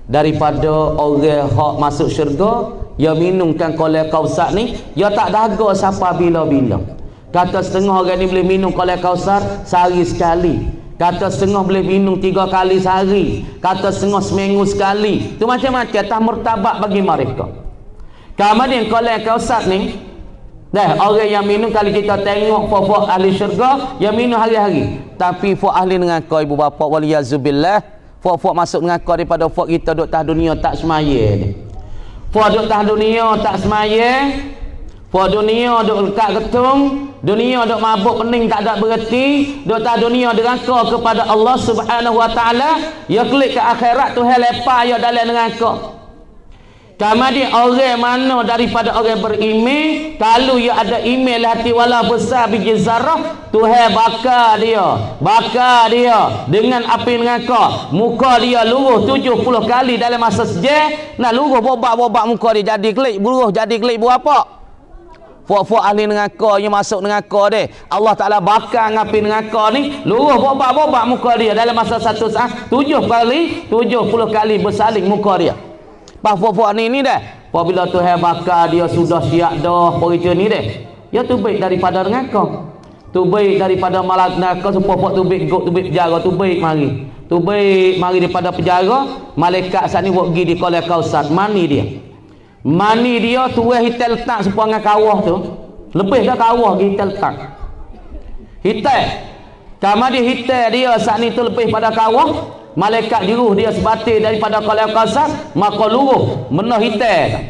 S1: daripada orang hak masuk syurga, dia minumkan kolam Kausar ni, dia tak dahaga sampai bila-bila. Kata setengah orang ni boleh minum kolam Kausar sehari sekali, kata setengah boleh minum 3 kali sehari, kata setengah seminggu sekali. Tu macam-macam tak martabat bagi mereka. Kemudian kolam Kausar ni dah orang yang minum, kalau kita tengok fok-fok ahli syurga yang minum hari-hari. Tapi fok ahli neraka ibu bapa waliyazubillah, fok masuk neraka daripada fok kita duk tah dunia tak semaya ni. Fok duk tah dunia tak semaya, fok dunia duk lekat ketung, dunia duk mabuk pening tak ada berhenti, duk tah dunia deraka kepada Allah Subhanahu wa taala, ya klik ke akhirat tu hal lepas ya dalam neraka. Kemudian orang mana daripada orang beriman, kalau ia ada email hati wala besar biji zarah, Tuhan bakar dia dengan api neraka. Muka dia luruh 70 kali dalam masa sejam. Nak luruh bobak-bobak muka dia jadi kelik, luruh jadi kelik buat apa? Fok-fok ahli neraka yang masuk neraka dia, Allah Ta'ala bakar dengan api neraka ni, luruh bobak-bobak muka dia dalam masa 1 saat 70 kali bersaling muka dia. Fok-fok ni dah, apabila Tuhan bakar dia sudah siap dah periksa ni dah, dia tu baik daripada neraka, tu baik daripada malak neraka. Fok tu baik penjara, tu baik mari daripada penjara. Malaikat saat ni buat pergi di kolam Kausar, mani dia tu hitam letak supaya dengan kawah tu, lebih dah kawah hitam letak hitam. Kemudian hitam dia saat ni tu lebih pada kawah. Malaikat juruh dia sebatir daripada kolam Kausar, maka luruh menah hitam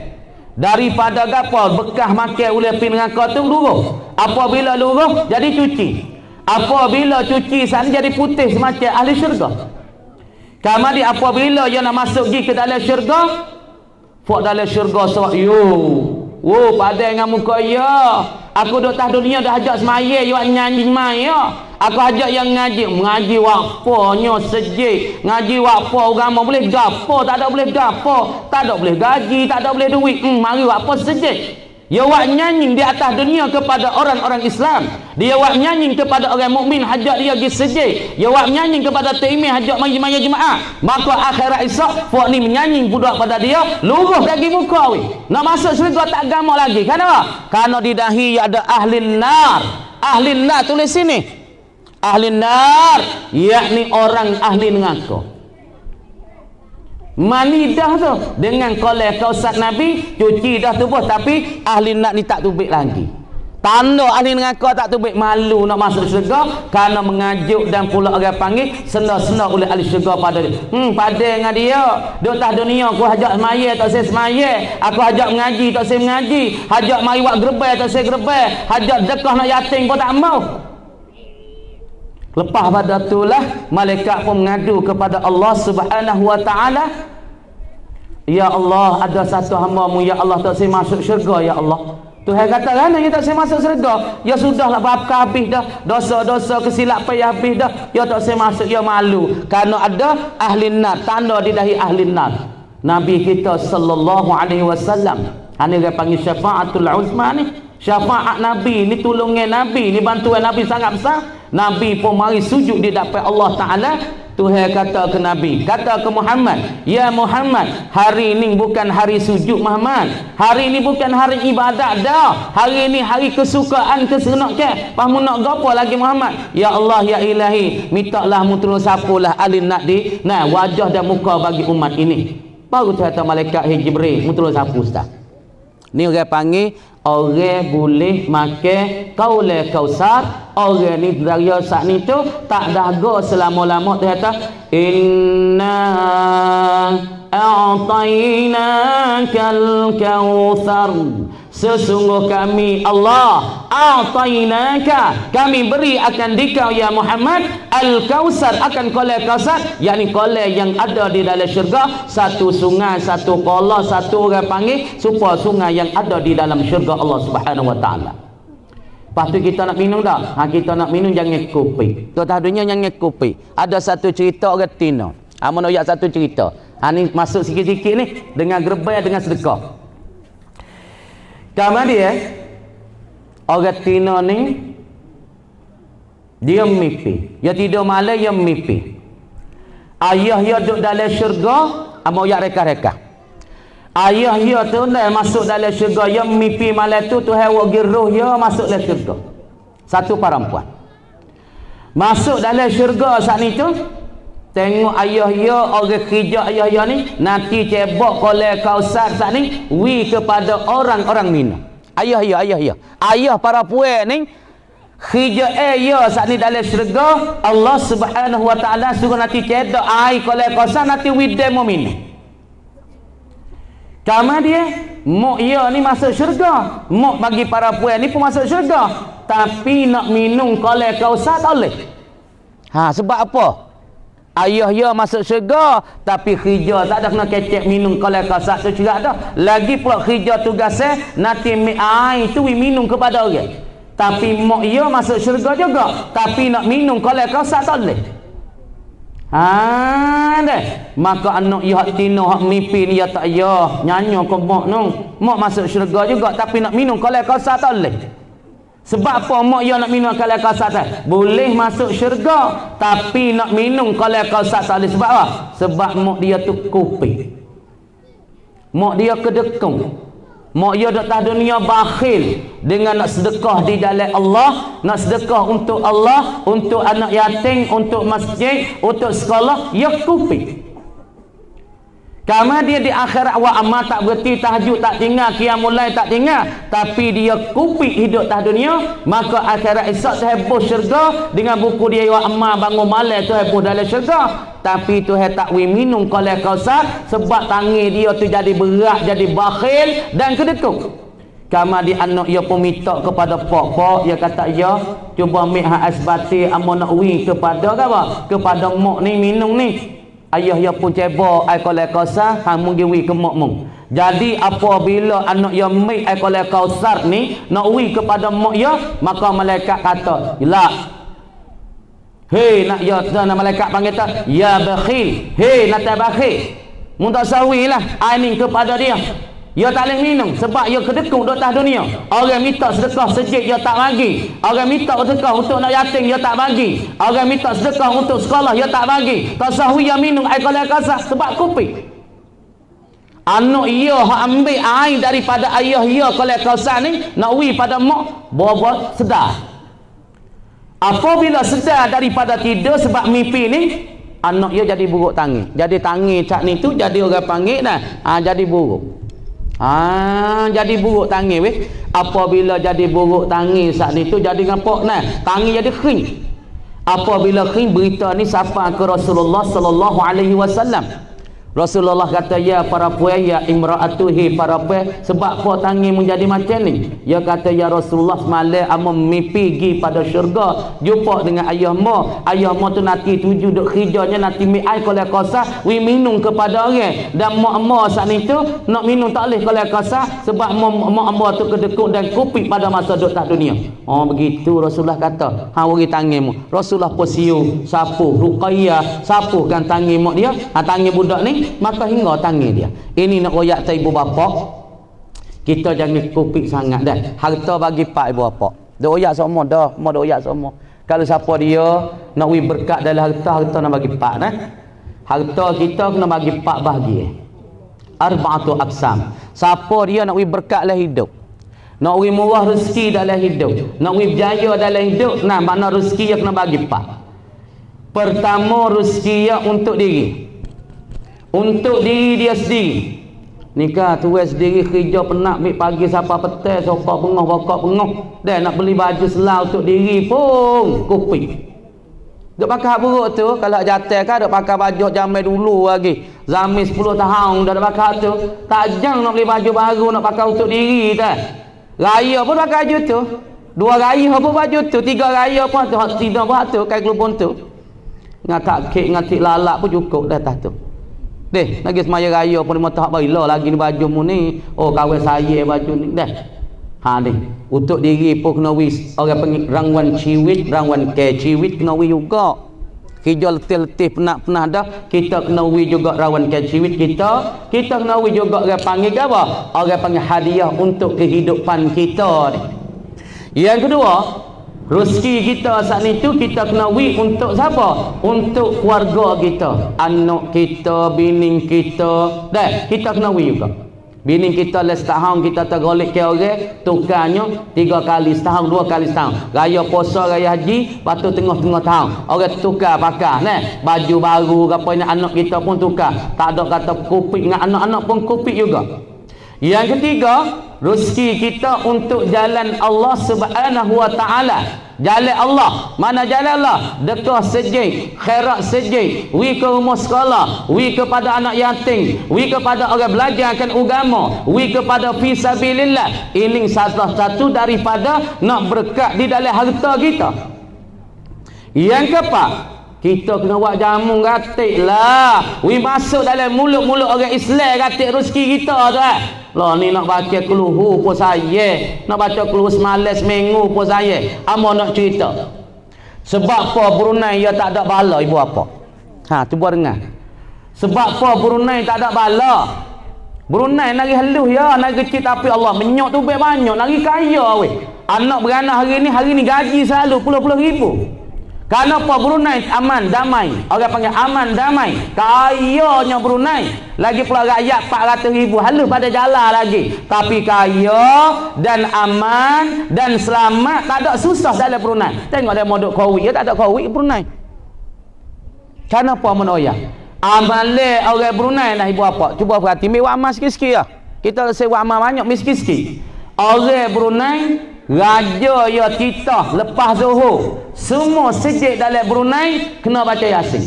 S1: daripada gapo bekas makan oleh api neraka tu luruh. Apabila luruh jadi cuci, apabila cuci sana jadi putih semacam ahli syurga. Kemudian apabila dia nak masuk pergi ke dalam syurga, fok dalam syurga sawak padai dengan muka ya. Aku duk tah dunia dah ajak semaya you nyanyi maya. Aku ajak yang mengaji wakponya sejik, ngaji wakpo agama boleh gapo, tak ada boleh gapo, tak ada boleh gaji, tak ada boleh duit. Mari wakpo sejik. Dia wak nyanyi di atas dunia kepada orang-orang Islam. Dia wak nyanyi kepada orang mukmin, hajak dia pergi sejik. Dia wak nyanyi kepada taimih, hajak maya jemaah. Maka akhirat esok fok ni menyanyi budak pada dia, luruh lagi muka we. Nak masuk syurga tak agama lagi. Kenapa? Karena di dahi ada ahli nar. Ahli nar tulis sini. Ahli nar, yakni orang ahli neraka. Mani dah tu dengan kolam Kausar Nabi cuci dah tubuh, tapi ahli nar ni tak tubik lagi. Tanda ahli neraka tak tubik, malu nak masuk syurga kerana mengajuk dan pula orang panggil sena-sena oleh ahli syurga pada dia. Padai dengan dia duk tah dunia, aku hajak semaya tak saya semaya, aku hajak mengaji tak saya mengaji, hajak mari buat gerbel tak saya gerbel, hajak dekah nak yatim pun tak mau. Lepas pada itulah malaikat pun mengadu kepada Allah Subhanahu wa taala, ya Allah, ada satu hamba-Mu ya Allah tak saya masuk syurga ya Allah. Tuhan kata kan dia tak saya masuk syurga. Ya sudahlah bapa habis dah, dosa-dosa kesilapan ya habis dah, ya tak saya masuk, ya malu kerana ada ahli nar, tanda di dahi ahli nar. Nabi kita sallallahu alaihi wasallam, ini dia panggil syafaatul uzma ni. Syafaat Nabi ni, tolongan Nabi ni, bantuan Nabi sangat besar. Nabi pun mari sujud di hadapan Allah Ta'ala. Tuhan kata ke Nabi, kata ke Muhammad, ya Muhammad, hari ini bukan hari sujud Muhammad, hari ini bukan hari ibadat dah, hari ini hari kesukaan, keseronokan. Pamu nak gapo lagi Muhammad? Ya Allah ya Ilahi, mintalah mu tolong sapulah alin nak di nah wajah dan muka bagi umat ini. Baru kata malaikat Jibril, mu tolong sapu ustaz. Ni orang panggil orang boleh makan kaulal Kausar. Orang ni dari saat ni tu tak dahaga selama-lama. Dia kata inna a'tainakal kautsar, sesungguh kami Allah a'tainaka, kami beri akan dikau ya Muhammad al-kausar, akan kolai kausar, yakni kolai yang ada di dalam syurga. Satu sungai, satu kola, satu orang panggil supaya sungai yang ada di dalam syurga Allah Subhanahu wa taala. Lepas tu kita nak minum dah. Kita nak minum jangan kopi. Tuan dunia jangan kopi. Ada satu cerita orang Tino. Mana ayat satu cerita. Ni masuk sikit-sikit ni dengan gerbay dengan sedekah. Kamar dia orang Tino ni dia mimpi. Dia tidur malam dia mimpi. Ayah dia duduk dalam syurga, amo ayat reka-reka. Ayah dia tu dah masuk dalam syurga, dia mimpi malam tu Tuhan wagi roh dia masuk dalam syurga. Satu perempuan masuk dalam syurga saat ni tu, tengok ayah dia, orang kerja ayah dia ni nanti cebok kolai kausar saat ni wi kepada orang-orang minum. Ayah para puan ni kerja dia saat ni dalam syurga. Allah Subhanahu wa taala suruh nanti cedok air kolai kausar, nanti wi demo minum. Kamar dia mok dia ni masuk syurga, mok bagi para puan ni pun masuk syurga, tapi nak minum kolai kausar tak boleh. Sebab apa? Ayah dia masuk syurga tapi kerja tak ada kena kecek minum kolai kausar tu cerak dah. Lagi pula kerja tugasnya nanti air tu minum kepada orang. Tapi mok dia masuk syurga juga, tapi nak minum kolai kausar tak boleh. Maka anak ia hak tino hak mimpi ni ya tak ya nyanyo ke mak nung. Mak masuk syurga juga tapi nak minum kolai kausar tak boleh. Sebab apa mak ia nak minum kolai kausar tak boleh masuk syurga, tapi nak minum kolai kausar tak boleh. Sebab apa? Sebab mak dia tu kopi, mak dia kedekung. Mak dia duk atas dunia bakhil dengan nak sedekah di jalan Allah, nak sedekah untuk Allah, untuk anak yatim, untuk masjid, untuk sekolah, ya kupi. Karena dia di akhirat wa amal tak berhenti, tahajud tak tinggal, qiyamul lail tak tinggal, tapi dia kupi hidup atas dunia, maka akhirat esok terheboh syurga dengan buku dia wa amal bangun malam terheboh dalam syurga. Tapi Tuhan tak minum kolai kausar sebab tangan dia tu jadi berat, jadi bakhil dan kedekut. Kama di anak dia pun minta kepada pok-pok, dia kata ya cuba ambil hak asbati amo nak wi kepada apa? Kepada mak ni minum ni. Ayah dia pun cebok air kolai kausar, hang mung wi ke mak mung. Jadi apabila anak dia ambil air kolai kausar ni nak wi kepada mak dia, maka malaikat kata, "La hei nak ya nak malaikat panggil tak ya bakhil, hei nak bakhil, mun tak sawilah air ni kepada dia, dia tak boleh minum sebab dia kedekut di atas dunia. Orang minta sedekah sejid dia tak bagi, orang minta sedekah untuk nak yatim dia tak bagi, orang minta sedekah untuk sekolah dia tak bagi, tak sahwi dia minum air kolai kausar sebab kopi. Anak ia hak ambil air daripada ayah ia kolai kausar ni nak wi pada mak, bawa sedar. Apabila sedar daripada tidur sebab mimpi ni, anak dia jadi buruk tangi. Jadi tangi cak ni tu jadi orang panggil dah. Jadi buruk. Jadi buruk tangi weh. Apabila jadi buruk tangi saat ni tu jadi ngapok nah. Tangi jadi kering. Apabila kering, berita ni sampai ke Rasulullah sallallahu alaihi wasallam. Rasulullah kata, ya para puan, ya imra'atuhi, para puan, sebab apa tangi menjadi macam ni? Dia kata, ya Rasulullah semalam amo mimpi pergi pada syurga, jumpa dengan ayah mo tu nanti tuju duk kerjanya nanti mi air kolai kausar wi minum kepada orang, dan mak saat ni tu nak minum tak boleh kolai kausar sebab mak tu kedekut dan kopi pada masa duk tak dunia. Begitu Rasulullah kata, bagi tangimu. Rasulullah pun siu sapu Ruqayyah sapukan tangi mak dia, tangi budak ni, maka hingga tangan dia. Ini nak royak tak ibu bapa, kita jangan kupik sangat dah. Harta bagi pak ibu bapa. Dok royak semua dah, mau dok royak semua. Kalau siapa dia nak wi berkat dalam harta nak bagi pak dah. Harta kita kena bagi pak bahagia. Arba'atu aqsam. Siapa dia nak wi berkat dalam hidup, nak wi murah rezeki dalam hidup, nak wi berjaya dalam hidup, nah mana rezeki dia kena bagi pak. Pertama rezeki dia untuk diri, untuk diri dia sendiri. Nikah tuai sendiri kerja penat ambil pagi sampai petang, sopak bengah bakak bengah, dan nak beli baju selau untuk diri pun kopi. Duk pakai buruk tu kalau jatuh kan duk pakai baju zaman dulu lagi, zaman 10 tahun dah pakai tu, tak jang nak beli baju baru nak pakai untuk diri dah. Raya pun pakai baju tu. 2 raya pun baju tu, 3 raya pun tu, hak 3 pun tu, kai kelupon tu. Ngatak kek, ngatik lalak pun cukup dah tu. Deh, lagi semaya raya pun mau tak baila lagi ni baju mu ni. Oh, kawan saya baju ni dah. Ha ni, untuk diri pun kena wis orang panggil rangwan ciwit, rangwan ke ciwit kena wis juga. Kerja letih-letih penat-penat dah, kita kena wis juga rawan ke ciwit kita kena wis juga orang panggil apa? Orang panggil hadiah untuk kehidupan kita ni. Yang kedua, rezeki kita saat ni tu kita kena wik untuk siapa? Untuk keluarga kita, anak kita, bini kita. Dah, kita kena wik juga. Bini kita setahun kita tergolek ke orang, tukarnya 3 kali setahun, 2 kali setahun. Raya puasa, raya haji, lepas tu tengah-tengah tahun. Orang tukar pakai, nah, baju baru apa ni, anak kita pun tukar. Tak ada kata kupik dengan anak-anak pun kupik juga. Yang ketiga, rezeki kita untuk jalan Allah Subhanahu wa taala. Jalan Allah, mana jalan Allah? Dekah sejid, khairat sejid, wi ke rumah sekolah, wi kepada anak yatim, wi kepada orang belajar akan agama, wi kepada fi sabilillah. Ini salah satu daripada nak berkat di dalam harta kita. Yang keempat, kita kena buat jamu gatik lah. Wi masuk dalam mulut-mulut orang Islam gatik rezeki kita tu lah ni nak baca keluhu pun saya. Nak baca keluhu semalam seminggu pun saya. Amo nak cerita. Sebab apa Brunei dia tak ada bala ibu apa? Ha, cuba dengar. Sebab apa Brunei tak ada bala? Brunei lagi halus ya, lagi kecil tapi Allah menyok tu banyak, lagi kaya weh. Anak beranak hari ni gaji selalu puluh-puluh ribu. Kenapa Brunei aman damai? Orang panggil aman damai. Kayanya Brunei. Lagi pula rakyat 400,000 halus pada jalan lagi. Tapi kaya dan aman dan selamat, tak ada susah dalam Brunei. Tengok dia modok Covid, dia tak ada Covid Brunei. Kenapa menoya? Amale orang Brunei lah ibu apa? Cuba perhati, mewah amal sikit-sikit lah. Kita sewa amal banyak, sikit-sikit. Orang Brunei raja ya titah lepas zuhur, semua sejid dalam Brunei kena baca Yasin.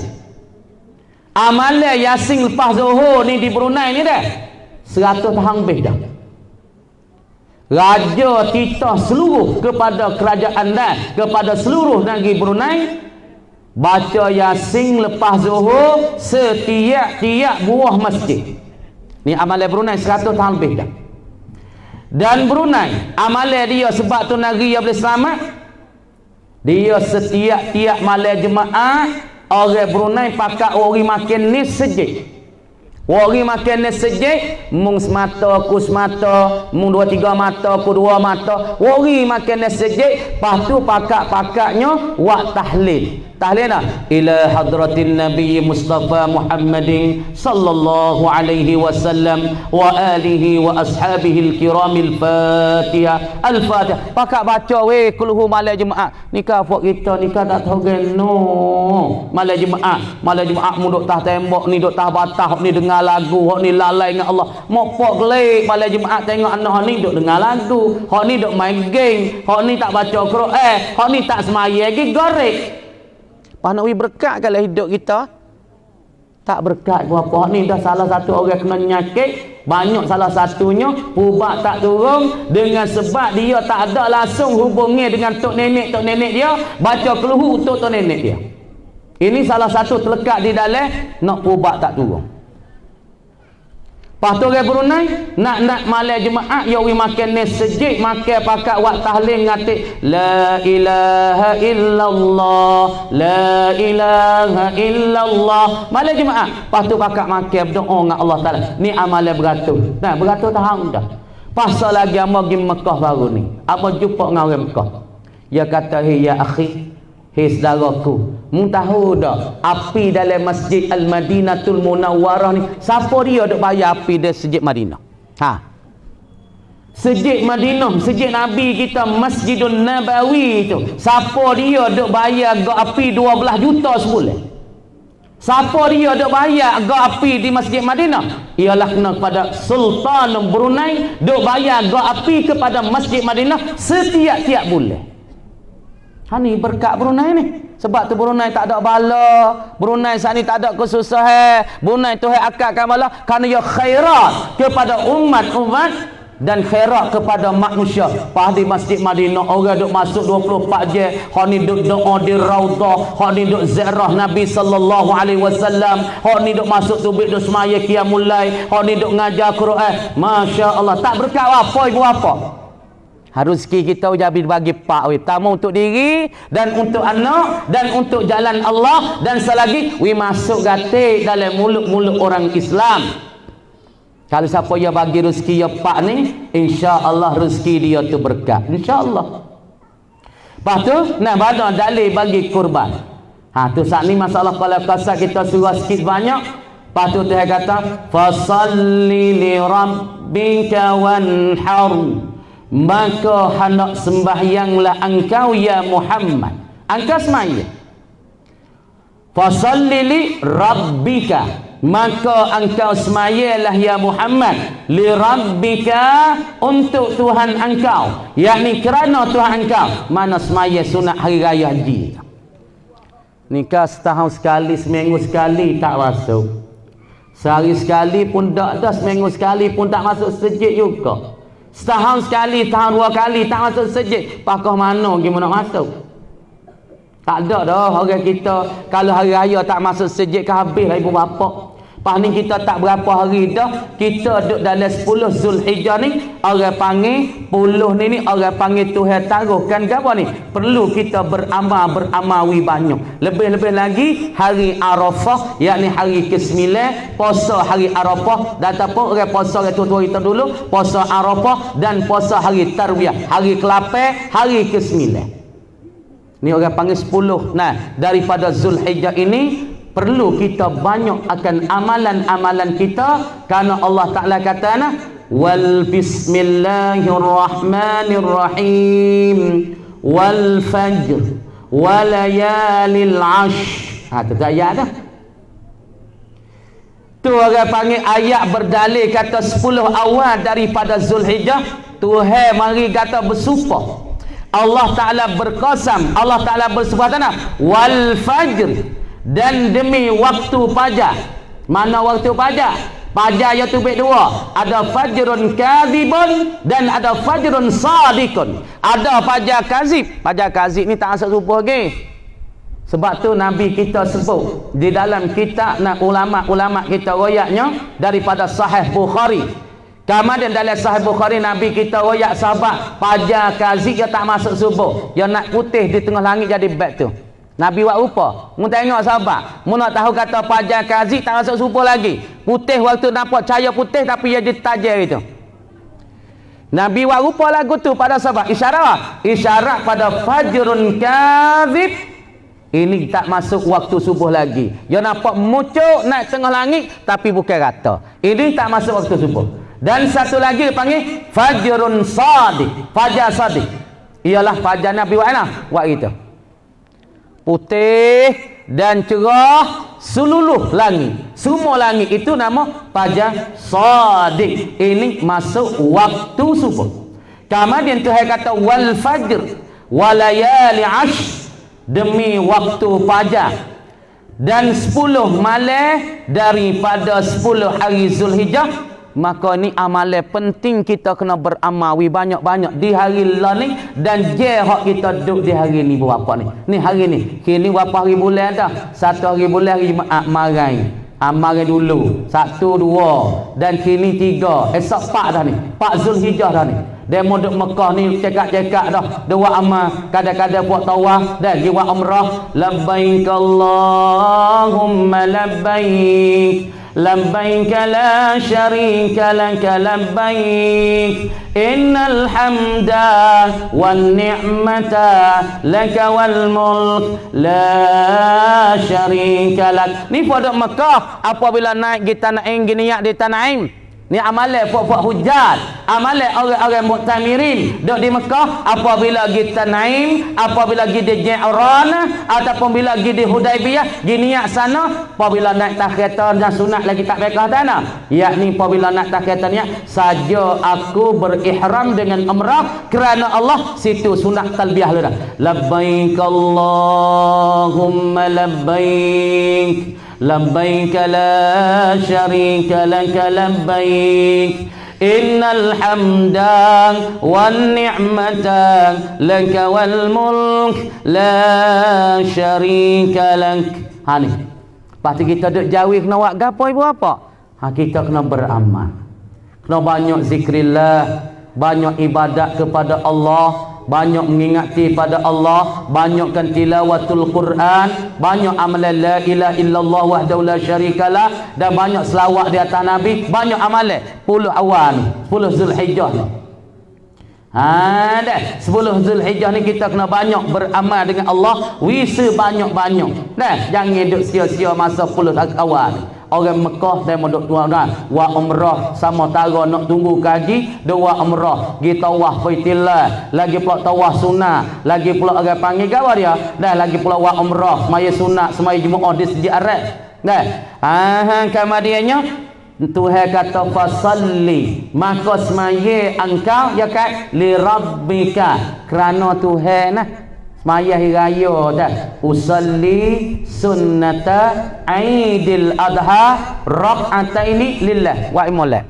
S1: Amalan Yasin lepas zuhur ni di Brunei ni dah 100 tahun lebih dah. Raja titah seluruh kepada kerajaan dan kepada seluruh negeri Brunei baca Yasin lepas zuhur setiap buah masjid. Ni amalan Brunei 100 tahun lebih dah. Dan Brunei amalan dia sebab tu negeri yang boleh selamat, dia setiap malam Jumaat orang Brunei pakai ori makan ni sejid. Ori makan ni sejid, mung semata ku semata, mung 2-3 mata ku 2 mata. Ori makan ni sejid, lepas tu pakak-pakaknya buat tahlil. Tahlil nak ila hadratin Nabi Mustafa Muhammadin sallallahu alaihi wasallam wa alihi wa ashabihi al-kiramil Fatihah. Al-Fatihah. Pakak baca weh kulhu malam Jumaat. Nikah puak kita nikah tak tahu geno. Malam Jumaat mu duk tah tembok ni, duk tah batah ni dengar lagu, hok ni lalai dengan Allah. Mok pok gelik malam Jumaat tengok anak ni duk dengar lagu, hok ni duk main game, hok ni tak baca Quran, hok ni tak semaya lagi gorek. Panawi berkat kalau hidup kita tak berkat apa ni dah salah satu orang kena nyakit, banyak salah satunya ubat tak turun dengan sebab dia tak ada langsung hubungi dengan tok nenek dia, baca keluhu untuk tok nenek dia. Ini salah satu terlekat di dalam nak ubat tak turun. Lepas tu orang Brunei nak malam Jumaat ya wi makan ni sejid, makan pakat wak tahlil ngatik la ilaha illallah, la ilaha illallah malam Jumaat. Lepas tu pakat makan berdoa dengan Allah Taala. Ni amalan beratus. Nah, beratus tahun dah. Pasal lagi amo pergi Mekah baru ni. Apa jumpa dengan orang Mekah. Dia kata, "Hei ya akhi, hei saudaraku, mu tahu dah api dalam Masjid Al-Madinatul Munawwarah ni siapa dia duk bayar api di Masjid Madinah?" Ha. Masjid Madinah, masjid Nabi kita, Masjidun Nabawi tu. Siapa dia duk bayar go api 12 juta sebulan? Siapa dia duk bayar go api di Masjid Madinah? Ialah kena kepada Sultan Brunei duk bayar go api kepada Masjid Madinah setiap bulan. Ha ni berkat Brunei ni. Sebab tu Brunei tak ada bala. Brunei saat ni tak ada kesusahan. Brunei tu akadkan bala kerana ia khairat kepada umat dan khairat kepada manusia. Pas di Masjid Madinah orang duk masuk 24 jam, hak ni duk doa di Raudhah, hak ni duk ziarah Nabi sallallahu alaihi wasallam, hak ni duk masuk tubik duk semaya qiyamul lail, hak ni duk ngajar Quran. Masya-Allah, tak berkat apa ibu apa. Harus kita jadi bagi pak utama untuk diri dan untuk anak dan untuk jalan Allah, dan selagi we masuk gatik dalam mulut-mulut orang Islam. Kalau siapa yang bagi rezeki ya pak ni, insya-Allah rezeki dia tu berkat, insya-Allah. Lepas tu nah mana dalil bagi kurban. Tu saat ni masalah kalau kasar kita surah sikit banyak. Lepas tu dia kata fasalli li rabbika wanhar, maka hendak sembahyanglah engkau ya Muhammad. Engkau semaya. Fasalli li rabbika, maka engkau semayalah ya Muhammad li rabbika, untuk Tuhan engkau, yakni kerana Tuhan engkau. Mana semaya sunat hari raya haji. Nikah setahun sekali, seminggu sekali tak masuk. Sehari sekali pun tak ada, seminggu sekali pun tak masuk sejid juga. Setahun sekali, tahun 2 kali tak masuk sejid. Pakah mana gimana masuk? Tak ada dah orang kita kalau hari raya tak masuk sejid ke habis lah ibu bapa. Pas ni kita tak berapa hari dah, kita duduk dalam 10 Zulhijjah ni, orang panggil 10 ni orang panggil Tuhan taruh kan apa ni? Perlu kita beramawi banyak. Lebih-lebih lagi hari Arafah, yakni hari ke-9, puasa hari Arafah, dan ataupun orang puasa hari tua kita dulu, puasa Arafah dan puasa hari Tarwiyah, hari ke-8, hari ke-9. Ni orang panggil 10. Nah, daripada Zulhijjah ini perlu kita banyak akan amalan-amalan kita, karena Allah Ta'ala kata wal bismillahirrahmanirrahim wal fajr walayalil ash. Tu ayat dah. Tu orang panggil ayat berdalil kata 10 awal daripada Zulhijjah. Tuhan mari kata bersumpah. Allah Ta'ala berqasam, Allah Ta'ala bersumpah wal fajr, dan demi waktu fajar. Mana waktu fajar? Fajar yang tu dua. Ada fajrun kadzibun dan ada fajrun sadiqun. Ada fajar kazib. Fajar kazib ni tak masuk subuh lagi. Sebab tu Nabi kita sebut di dalam kitab ulama-ulama kita royaknya daripada Sahih Bukhari. Kemudian dalam Sahih Bukhari Nabi kita royak sahabat fajar kazib yang tak masuk subuh, yang nak putih di tengah langit jadi beg tu. Nabi buat rupa. Mu tengok sahabat, mu nak tahu kata fajar kazib tak masuk subuh lagi. Putih waktu nampak cahaya putih tapi ia ditajam itu. Nabi buat rupa lagu tu pada sahabat. Isyarat pada fajrun kazib. Ini tak masuk waktu subuh lagi. Dia nampak muncul naik tengah langit tapi bukan rata. Ini tak masuk waktu subuh. Dan satu lagi dipanggil fajrun sadiq. Fajar sadiq. Ialah fajar Nabi buat itu. Putih dan cerah seluruh langit, semua langit, itu nama fajar sadiq. Ini masuk waktu subuh. Kemudian Tuhan kata wal fajr walayali ash, demi waktu fajar dan 10 malam daripada 10 hari Zulhijjah. Maka ni amalan penting kita kena beramawi banyak-banyak di hari lah ni, dan hak kita duduk di hari ni berapa ni. Ni hari ni. Kini berapa hari bulan dah? 1 hari bulan hari Jumaat marai. Marai dulu. 1, 2 dan kini 3. Esok 4 dah ni. 4 Zulhijjah dah ni. Dia mau duduk Mekah ni cekak-cekak dah. Dia buat amal. Kadang-kadang buat tawaf dan dia buat umrah. Labbaik Allahumma labbaik. لبيك لا شريك لك لبيك إن الحمد والنعمة لك والملك لا شريك لك. Ni pada Mekah apabila naik kita naik giniak di Tanaim. Ni amalan puak-puak hujat, amalan orang-orang mu'tamirin duduk di Mekah apabila pergi Tanaim, apabila pergi di Ji'ran, ataupun bila pergi di Hudaibiyah, pergi niat sana, apabila naik tak kereta dan sunat lagi tak bekah tanah. Yakni apabila nak tak kereta niat, saja aku berihram dengan umrah kerana Allah, situ sunat talbiyah lu dah. Labbaik Allahumma labbaik. لبيك لا شريك لك لبيك innal hamdan wan ni'mata laka wal mulk la syarika lak. Ha ni. Pasti kita duk jauh kena buat gapo ibu apa? Ha kita kena beramal. Kena banyak zikrillah, banyak ibadat kepada Allah, banyak mengingati pada Allah, banyakkan tilawatul Quran, banyak amalan la ilaha illallah wahdahu la syarikalah, dan banyak selawat di atas Nabi, banyak amalan 10 awal ni, 10 Zulhijjah ni. Dah 10 Zulhijjah ni kita kena banyak beramal dengan Allah, wisa banyak-banyak. Dah jangan duk sia-sia masa 10 awal ni. Orang Mekah dia modok tuan wa umrah sama tara nak tunggu kaji, dua umrah gi tawaf Baitullah, lagi pula tawaf sunat, lagi pula orang panggil gawa dia, dah lagi pula wa umrah, semaya sunat, semaya Jumaat di Masjid Arab. Dah kemudiannya Tuhan kata fasalli, maka semaya engkau ya kat li rabbika, kerana Tuhan nah semaya hari raya dah usalli sunnata Aidil Adha rak'ataini lillah wa imolek.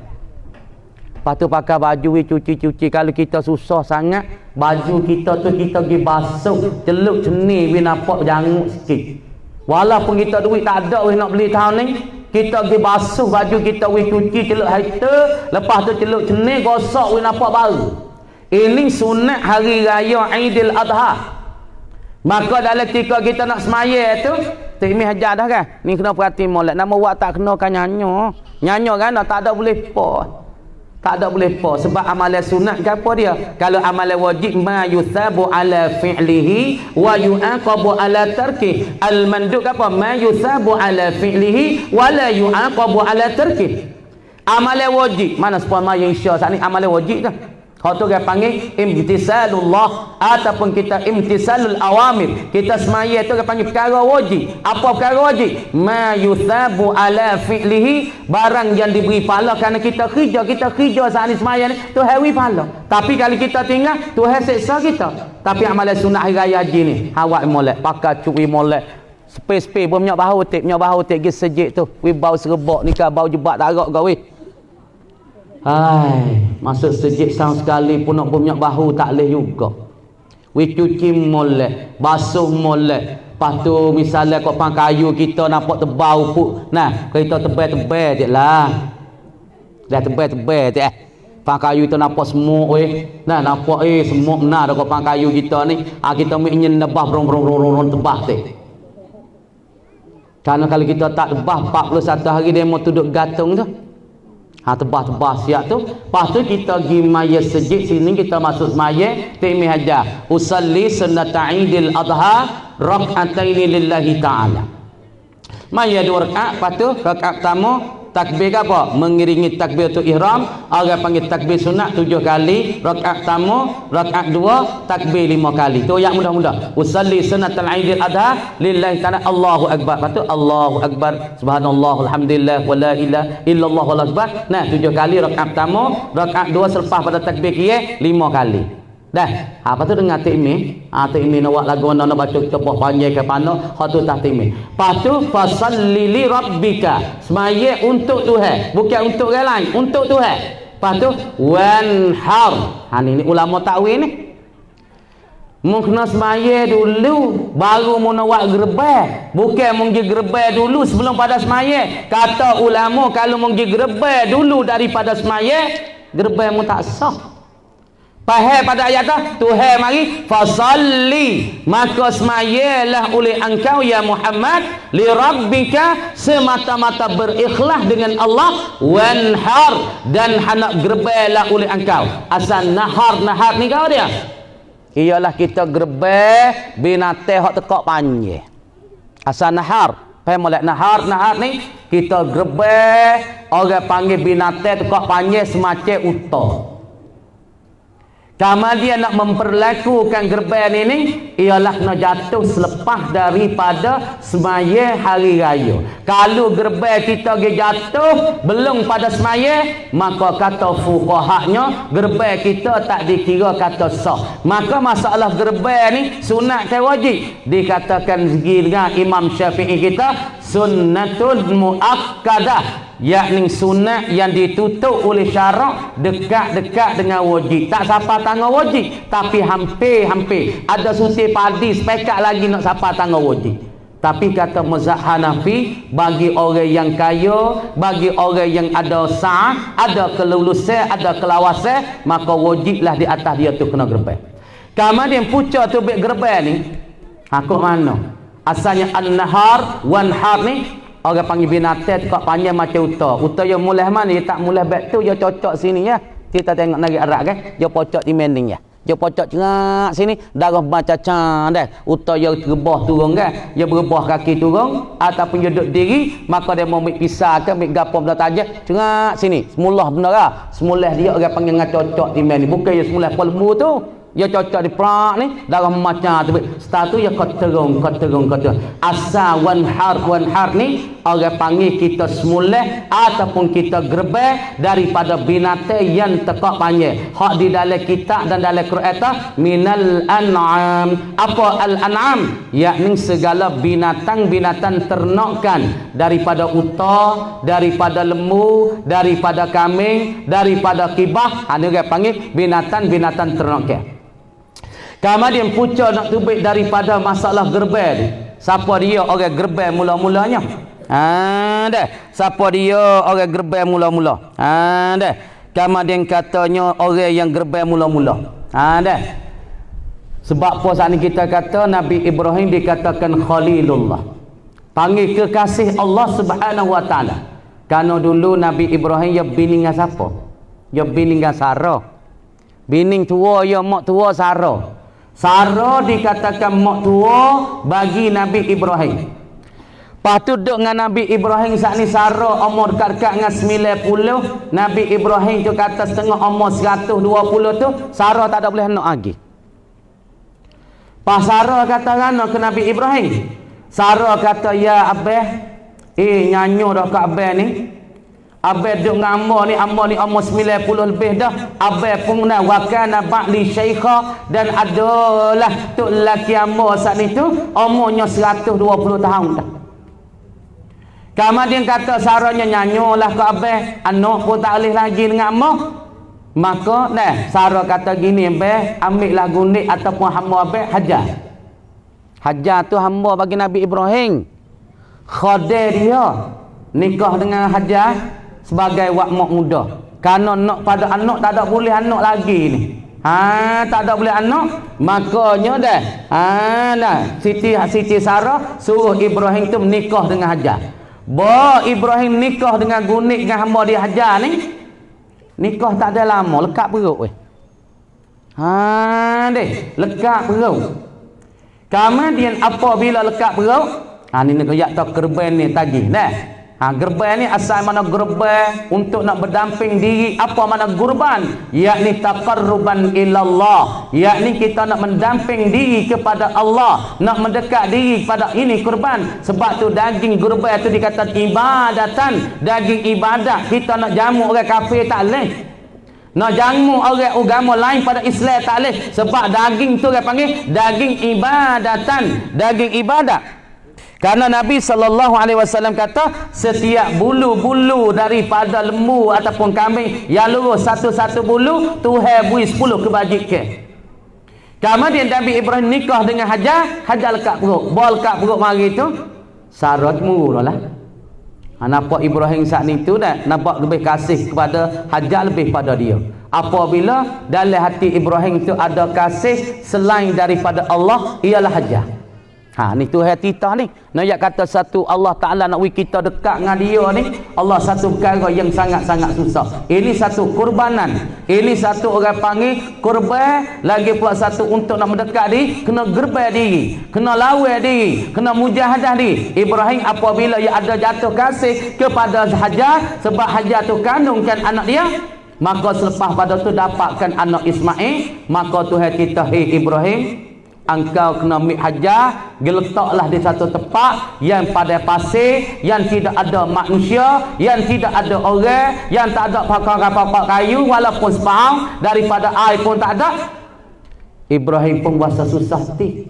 S1: Lepas tu pakai baju cuci-cuci. Kalau kita susah sangat, baju kita tu kita pergi basuh, celup ceni we nampak janguk sikit. Walaupun kita duit tak ada we nak beli tahun ni, kita pergi basuh baju kita we cuci celup harta, lepas tu celup ceni gosok we nampak baru. Ini sunat hari raya Aidil Adha. Maka dalam ketika kita nak semaya tu, Tok Mi ajar dah kan, ni kena perhati molek. Nama buat tak kena kan nyanyo. Nyanyo kan tak ada boleh apa. Tak ada boleh apa. Sebab amalan sunat ke apa dia? Kalau amalan wajib ma yusabu ala fi'lihi wa yu'aqabu ala tarki. Al-manduk apa? Ma yusabu ala fi'lihi wa la yu'aqabu ala tarki. Amalan wajib. Mana sepuluh yang isya saat ni amalan wajib dah. Kau tu dia panggil imtisalullah ataupun kita imtisalul awamir. Kita semaya tu dia panggil perkara wajib. Apa perkara wajib? Ma yuthabu ala fi'lihi, barang yang diberi pahala kerana kita kerja saat ni semaya ni Tuhan beri pahala. Tapi kalau kita tinggal Tuhan seksa kita. Tapi amalan sunat hari raya haji ni awak molek pakai cuwi molek space berminyak bahu tik pergi sejik tu. We bau serebak ni kan bau jebat darat kau weh. Hai, masuk sejik sang sekali pun nak berminyak bahu tak boleh juga. We cuci molek, basuh molek. Lepas tu misalnya kau pang kayu kita nampak tebau pun. Nah, kita tebal-tebal je lah. Dah tebal-tebal je pang kayu tu nampak semuk weh. Nah, nampak semuk benar dah kau pang kayu kita ni. Kita ingin nebah rong tebah tu. Karena kalau kita tak tebah 41 hari dia mau duduk gantung tu. Tebah-tebah siap tu. Lepas tu kita pergi maya sejid sini, kita masuk maya Tok Mi hajar usalli sunnata Aidil Adha rak'ataini lillahi ta'ala. Maya 2 rakaat. Lepas tu rakaat pertama takbir apa? Mengiringi takbiratul ihram, orang panggil takbir sunat 7 kali. Rakaat pertama, rakaat 2 takbir 5 kali. Tu yang mudah-mudah. Usalli sunnatal Aidil Adha lillahi ta'ala, Allahu akbar. Lepas tu Allahu akbar, subhanallah, alhamdulillah, wala ilaha illallah, wallahu akbar. Nah, 7 kali rakaat pertama, rakaat 2 selepas pada takbir kira 5 kali. Dah. Apa tu dengar Tok Mi? Tok Mi nak buat lagu nak baca tepuk panjang ke mana? Hak tu tak Tok Mi. Lepas tu fasalli li rabbika. Semaya untuk Tuhan, bukan untuk orang lain, untuk Tuhan. Lepas tu wanhar. Ni ulama takwil ni. Mun kena semaya dulu baru mun nak buat gerbang. Bukan mun pergi gerbang dulu sebelum pada semaya. Kata ulama kalau mun pergi gerbang dulu daripada semaya, gerbang mun tak sah. Faham pada ayat tu Tuhan mari fasalli, maka semayalah oleh engkau ya Muhammad li rabbika, semata-mata berikhlas dengan Allah, wanhar, dan hendak gerbelah oleh engkau. Asal nahar ni kau dia ialah kita gerbel binatang hak tekak panjang. Asal nahar, faham molek? Nahar ni kita gerbel orang panggil binatang tekak panjang semacam unta. Kemudian nak memperlakukan gerbang ini ialah nak jatuh selepas daripada semaya hari raya. Kalau gerbang kita jatuh belum pada semaya, maka kata fuqahanya gerbang kita tak dikira kata sah. Maka masalah gerbang ni sunat ke wajib? Dikatakan segi dengan Imam Syafi'i kita sunnatun muakkadah, yakni sunat yang ditutup oleh syarak dekat-dekat dengan wajib. Tak sapa tangan wajib, tapi hampir-hampir. Ada suti padi sepekat lagi nak sapa tangan wajib. Tapi kata mazhab Hanafi, bagi orang yang kaya, bagi orang yang ada sa'ah, ada kelulusan, ada kelawasan, maka wajiblah di atas dia tu kena gerbang. Kemudian pucuk tu beg gerbang ni, aku mana? Asalnya an-nahar, wan-har ni orang panggil binatang kat panjang macam uta. Uta yang mulai mana? Dia tak mulai back tu, dia cocok sini ya. Kita tengok nari Arab kan, dia pocok di mending ya. Dia pocok cengak sini, darah macam can dah. Uta dia terbah turun kan, dia berebah kaki turun ataupun dia duduk diri, maka dia mau ambil pisah ke, ambil gapo benda tajam, cengak sini. Semula benar lah. Semula dia orang panggil dengan cocok di mending. Bukan dia semula pelmu tu. Dia cocok di perak ni, darah macam tu. Setelah tu dia koterung. Asal wanhar ni orang panggil kita semula ataupun kita gerbang daripada binatang yang tekak panjang. Hak di dalam kitab dan dalam Quran tu minal an'am. Apa al-an'am? Yakni segala binatang-binatang ternakan, daripada unta, daripada lembu, daripada kambing, daripada kibah. Ini orang panggil binatang-binatang ternakan. Kemudian pucuk nak tubik daripada masalah gerbang ni. Siapa dia orang gerbang mula-mulanya? Dah. Siapa dia orang gerbang mula-mula? Dah. Kemudian katanya orang yang gerbang mula-mula. Dah. Sebab apa saat ni kita kata Nabi Ibrahim dikatakan Khalilullah. Panggil kekasih Allah Subhanahu wa taala. Kerana dulu Nabi Ibrahim dia bini dengan siapa? Dia bini dengan Sarah. Bini tua ya mak tua Sarah. Sarah dikatakan mak tua bagi Nabi Ibrahim. Lepas tu duduk dengan Nabi Ibrahim saat ni Sarah umur dekat-dekat dengan 90. Nabi Ibrahim tu kata setengah umur 120 tu Sarah tak ada boleh nak lagi. Pas Sarah kata rana ke Nabi Ibrahim. Sarah kata ya abah, nyanyo dah kat abah ni. Abah duduk dengan Amba ni umur 90 lebih dah. Abah pun dah wakana ba'li syaikha, dan adalah tok lelaki Amba saat ni tu umurnya 120 tahun dah. Kemudian kata Sarahnya nyanyolah ke Abah, anak pun tak boleh lagi dengan Amba. Maka dah Sarah kata gini, Abah ambillah gundik ataupun hamba Abah hajar. Hajar tu hamba bagi Nabi Ibrahim. Khadir dia nikah dengan Hajar sebagai wak mak muda. Kerana nak pada anak tak ada boleh anak lagi ni. Tak ada boleh anak. Makanya dah. Nah, Siti Sarah suruh Ibrahim tu menikah dengan Hajar. Ibrahim nikah dengan gundik dengan hamba dia Hajar ni. Nikah tak ada lama, lekat perut weh. Lekat perut. Kemudian apabila lekat perut, ni nak yak tak gerban ni tagih dah. Gerban ni asal mana gerban untuk nak berdamping diri. Apa mana kurban? Yakni taqarruban ilallah. Yakni kita nak mendamping diri kepada Allah, nak mendekat diri kepada ini kurban. Sebab tu daging kurban tu dikatakan ibadatan, daging ibadat. Kita nak jamu orang kafir tak boleh. Nak jamu orang agama lain pada Islam tak boleh. Sebab daging tu orang panggil daging ibadatan, daging ibadat. Karena Nabi SAW kata setiap bulu-bulu daripada lembu ataupun kambing yang lurus satu-satu bulu Tuhan beri 10 kebajikan. Kemudian Nabi Ibrahim nikah dengan Hajar. Hajar lekat perut. Lekat perut mari tu Sarah murah lah. Nampak Ibrahim saat ni tu dah nampak lebih kasih kepada Hajar lebih pada dia. Apabila dalam hati Ibrahim tu ada kasih selain daripada Allah, ialah Hajar. Ni Tuhan kita ni. Nak kata satu Allah Ta'ala nak kita dekat dengan dia ni. Allah satu perkara yang sangat-sangat susah. Ini satu kurbanan. Ini satu orang panggil kurban. Lagi pula satu untuk nak mendekat diri. Kena gerbai diri. Kena lawan diri. Kena mujahadah diri. Ibrahim apabila ia ada jatuh kasih kepada Hajar. Sebab Hajar tu kandungkan anak dia. Maka selepas pada tu dapatkan anak Ismail. Maka Tuhan kita, hei Ibrahim, engkau kena ambil Hajar, letaklah di satu tempat yang pada pasir, yang tidak ada manusia, yang tidak ada orang, yang tak ada pokok-pokok kayu, walaupun separuh daripada air pun tak ada. Ibrahim pun rasa susah hati.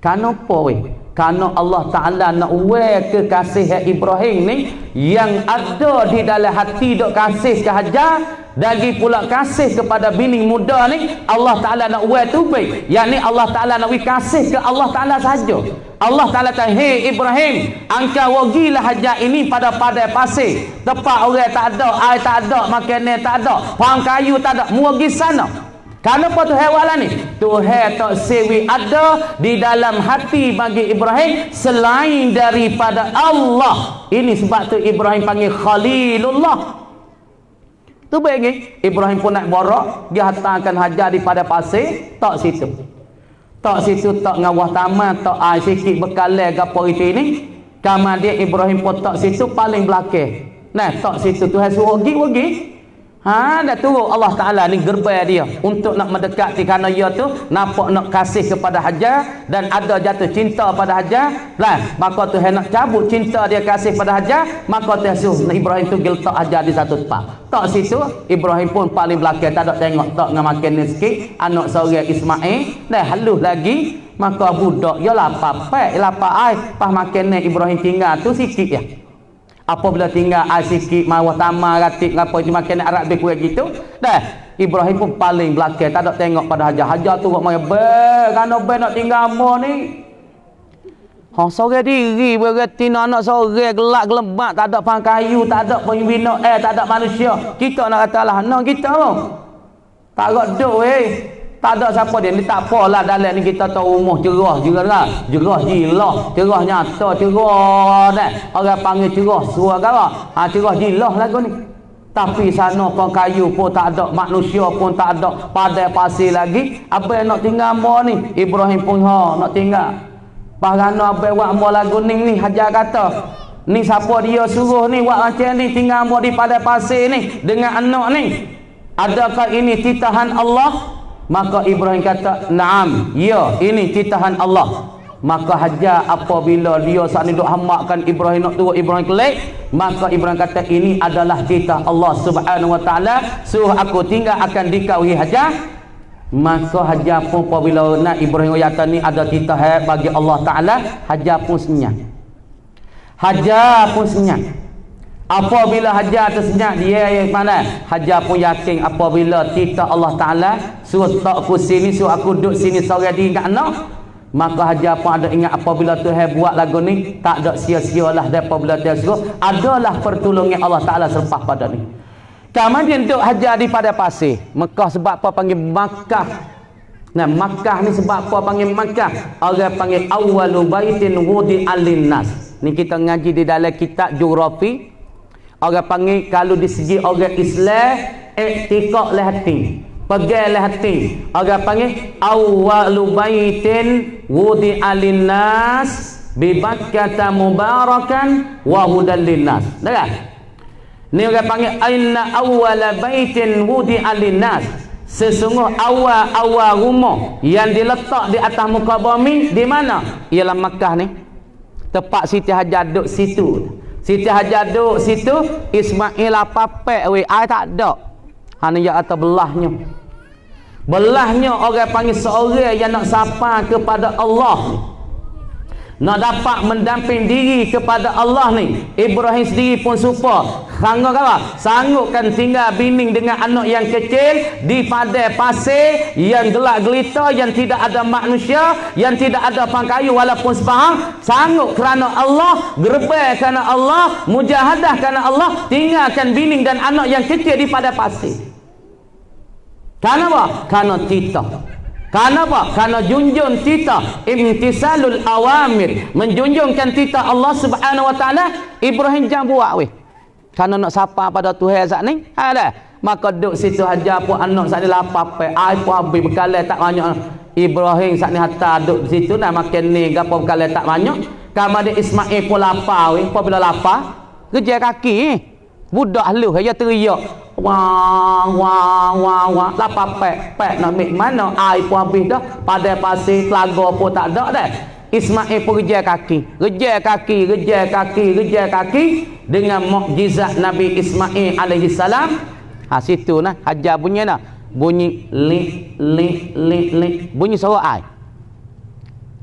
S1: Kenapa weh? Karena Allah Ta'ala nak uwe kekasih Ibrahim ni yang ada di dalam hati dok kasih ke Hajar, lagi pula kasih kepada bini muda ni, Allah Ta'ala nak uwe tu baik. Yang ni Allah Ta'ala nak kasih ke Allah Ta'ala sahaja. Allah Ta'ala kata, hei Ibrahim, engkau wagilah Hajar ini pada padai pasir, tempat orang tak ada, air tak ada, makanan tak ada, pohon kayu tak ada, muagi sana. Kenapa Tuhan wala ni? Tuhan tak sewi ada di dalam hati bagi Ibrahim selain daripada Allah. Ini sebab tu Ibrahim panggil Khalilullah. Tu baik Ibrahim pun nak borak, dia hantarkan Hajar di pada pasir, tak situ. Tak situ, tak ngawah taman, tak air sikit bekalan gapo itu ini. Kemudian Ibrahim pun tak situ, paling belakang. Nah, tak situ Tuhan suruh pergi. Dah turun Allah Ta'ala ni gerbai dia untuk nak mendekati, kerana dia tu nampak nak kasih kepada Hajar dan ada jatuh cinta pada Hajar lah. Maka Tuhan nak cabut cinta dia kasih pada Hajar, maka Tuhan suruh Ibrahim tu letak Hajar di satu tempat. Tak situ Ibrahim pun paling belakang, tak ada tengok tak dengan makan ni sikit. Anak seorang Ismail dah halus lagi, maka budak dia lapar air pas makan ni Ibrahim tinggal tu sikit ya. Apabila tinggal air sikit, mawah tamar, ratik, apa itu makan Arab lebih kurang gitu. Dah, Ibrahim pun paling belakang, tak ada tengok pada Hajar. Hajar tu buat maya, kerana nak tinggal amor ni. Seorang diri, beretina anak seorang, gelak, gelemak, tak ada pohon kayu, tak ada pembina tak ada manusia. Kita nak kata lah, no kita pun. Tak ada duk tak ada siapa dia ni, tak apalah dalam ni kita tahu rumah cerah lah, cerah jilah, cerah nyata, cerah dah. Orang panggil cerah suara kara. Cerah jilah lagu ni. Tapi sana pun kayu pun tak ada, manusia pun tak ada, padai pasir lagi. Apa yang nak tinggal amor ni? Ibrahim pun nak tinggal. Parana apa buat amor lagu ni Hajar kata, ni siapa dia suruh ni buat macam ni, tinggal amor di padai pasir ni dengan anak ni? Adakah ini titahan Allah? Maka Ibrahim kata, "Naam, ya, ini titahan Allah." Maka Hajar apabila dia saat ni duk hamakkan Ibrahim nak turun Ibrahim kelik, maka Ibrahim kata, "Ini adalah titah Allah Subhanahu wa taala, suruh aku tinggal akan dikauhi Hajar." Maka Hajar pun apabila nak Ibrahim kata ni ada titah bagi Allah Taala, Hajar pun senyap. Hajar pun senyap. Apabila Hajar tersenyap, dia yang mana? Hajar pun yakin apabila titah Allah Ta'ala suruh tak aku sini, suruh aku duduk sini seorang diri kat anak, maka Hajar pun ada ingat apabila Tuhan buat lagu ni, tak ada sia-sia lah apabila Tuhan suruh, adalah pertolongan Allah Ta'ala selepas pada ni. Kemudian duduk Hajar di pada pasir. Mekah sebab apa panggil Makkah? Nah, Makkah ni sebab apa panggil Makkah? Orang panggil awwalu baitin wudi'a linnas. Ni kita ngaji di dalam kitab geografi. Orang panggil kalau di segi orang Islam, i'tiqad lah hati, pegang lah hati. Orang panggil awwalu baitin wudi'a linnas bi Bakkah mubarakan wa hudan linnas. Dengar? Ni orang panggil inna awwala baitin wudi'a linnas. Sesungguh awal rumah yang diletak di atas muka bumi di mana? Ialah Makkah ni. Tempat Siti Hajar duduk situ. Siti Hajar duduk situ, Ismail apa-apa air tak ada. Hanya dia kata belahnya. Belahnya orang panggil seorang yang nak sapa kepada Allah, nak dapat mendamping diri kepada Allah ni. Ibrahim sendiri pun supa sanggupkan tinggal bining dengan anak yang kecil di padai pasir yang gelap gelita, yang tidak ada manusia, yang tidak ada pangkayu walaupun sepahang. Sanggup kerana Allah, gerbai kerana Allah, mujahadah kerana Allah, tinggalkan bining dan anak yang kecil di padai pasir. Kenapa? Kerana titah. Kenapa? Kerana junjung titah, imtisalul awamir, menjunjungkan titah Allah Subhanahu wa taala. Ibrahim jangan buat weh. Kerana nak sapa pada Tuhan saat ni. Ada. Maka duduk situ Hajar pun anak saat ni lapar, air pun habis, bekalan tak banyak. Ibrahim saat ni hatta duduk situ nak makan ni, gapo bekalan tak banyak. Kemudian Ismail pun lapar weh. Apabila lapar, kerja kaki budak halus dia teriak. Wah lapar pek nak ambil mana, air pun habis dah, padai pasir telaga pun tak ada dah. Ismail pun rejal kaki dengan mukjizat Nabi Ismail alaihi salam. Situ nah Hajar bunyi nah, bunyi li bunyi suara air.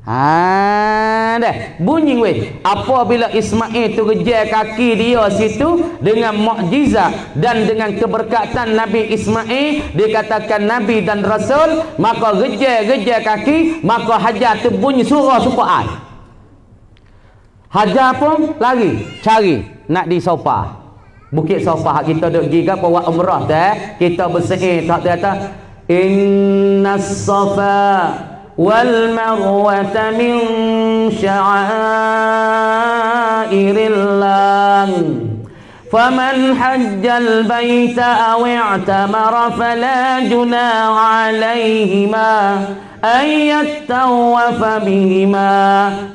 S1: Dah bunyi weh. Apabila Ismail tu gejar kaki dia situ dengan mukjizat dan dengan keberkatan Nabi Ismail, dikatakan Nabi dan Rasul, maka gejar kaki, maka Hajar tu bunyi surah supaya air. Hajar pun lari cari nak di Sofa, Bukit Sofa. Kita duk giga bawa umrah dah, kita bersihin tak kata innas safa wal marwata min sya'airillah faman hajjal baita aw i'tamara fala junaha alaihima ayyattawafa bihima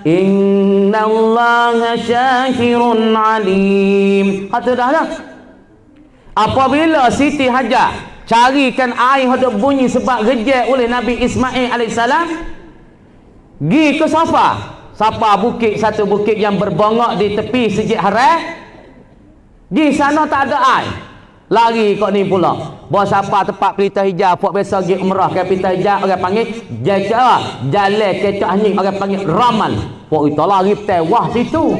S1: innallaha syakirun alim. Kata dah lah. Apabila Siti Hajar carikan air hendak bunyi sebab gejar oleh Nabi Ismail alaihissalam, gi ke Safa bukit, satu bukit yang berbongok di tepi Masjid Haram. Gi sana tak ada air, lari kau ni pula bawa Safa tempat pelita hijau. Puak biasa gi umrah ke pelita hijau, orang panggil jalan kecak angin, orang panggil ramal. Puak itu lari tewah situ.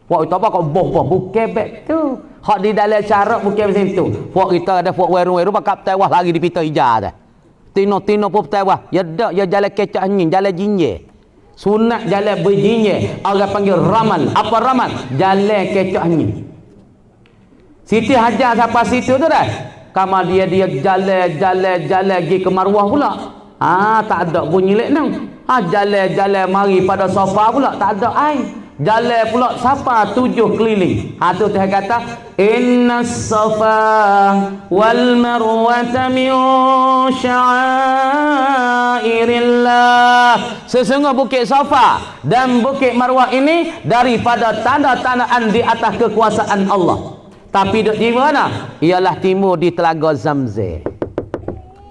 S1: Puak itu apa kau boh bukit bek tu. Hak di dalam syarat bukan macam tu. Puak kita ada puak weru-weru bakap tewah lagi di pita hijau dah. Tino pun tewah. Ya dak ya jalan kecak angin, jalan jinje. Sunat jalan berjinje. Orang panggil ramal. Apa ramal? Jalan kecak angin. Siti Hajar sampai situ tu dah. Kamar dia jalan pergi ke Marwah pula. Tak ada bunyi lek nang. Jalan mari pada Safa pula tak ada air. Jalan pula Safa 7 keliling. Tu dia kata innas safa wal marwata min sya'airillah. Sesungguh bukit Safa dan bukit Marwah ini daripada tanda-tandaan di atas kekuasaan Allah. Tapi duduk di mana? Ialah timur di Telaga Zamzam.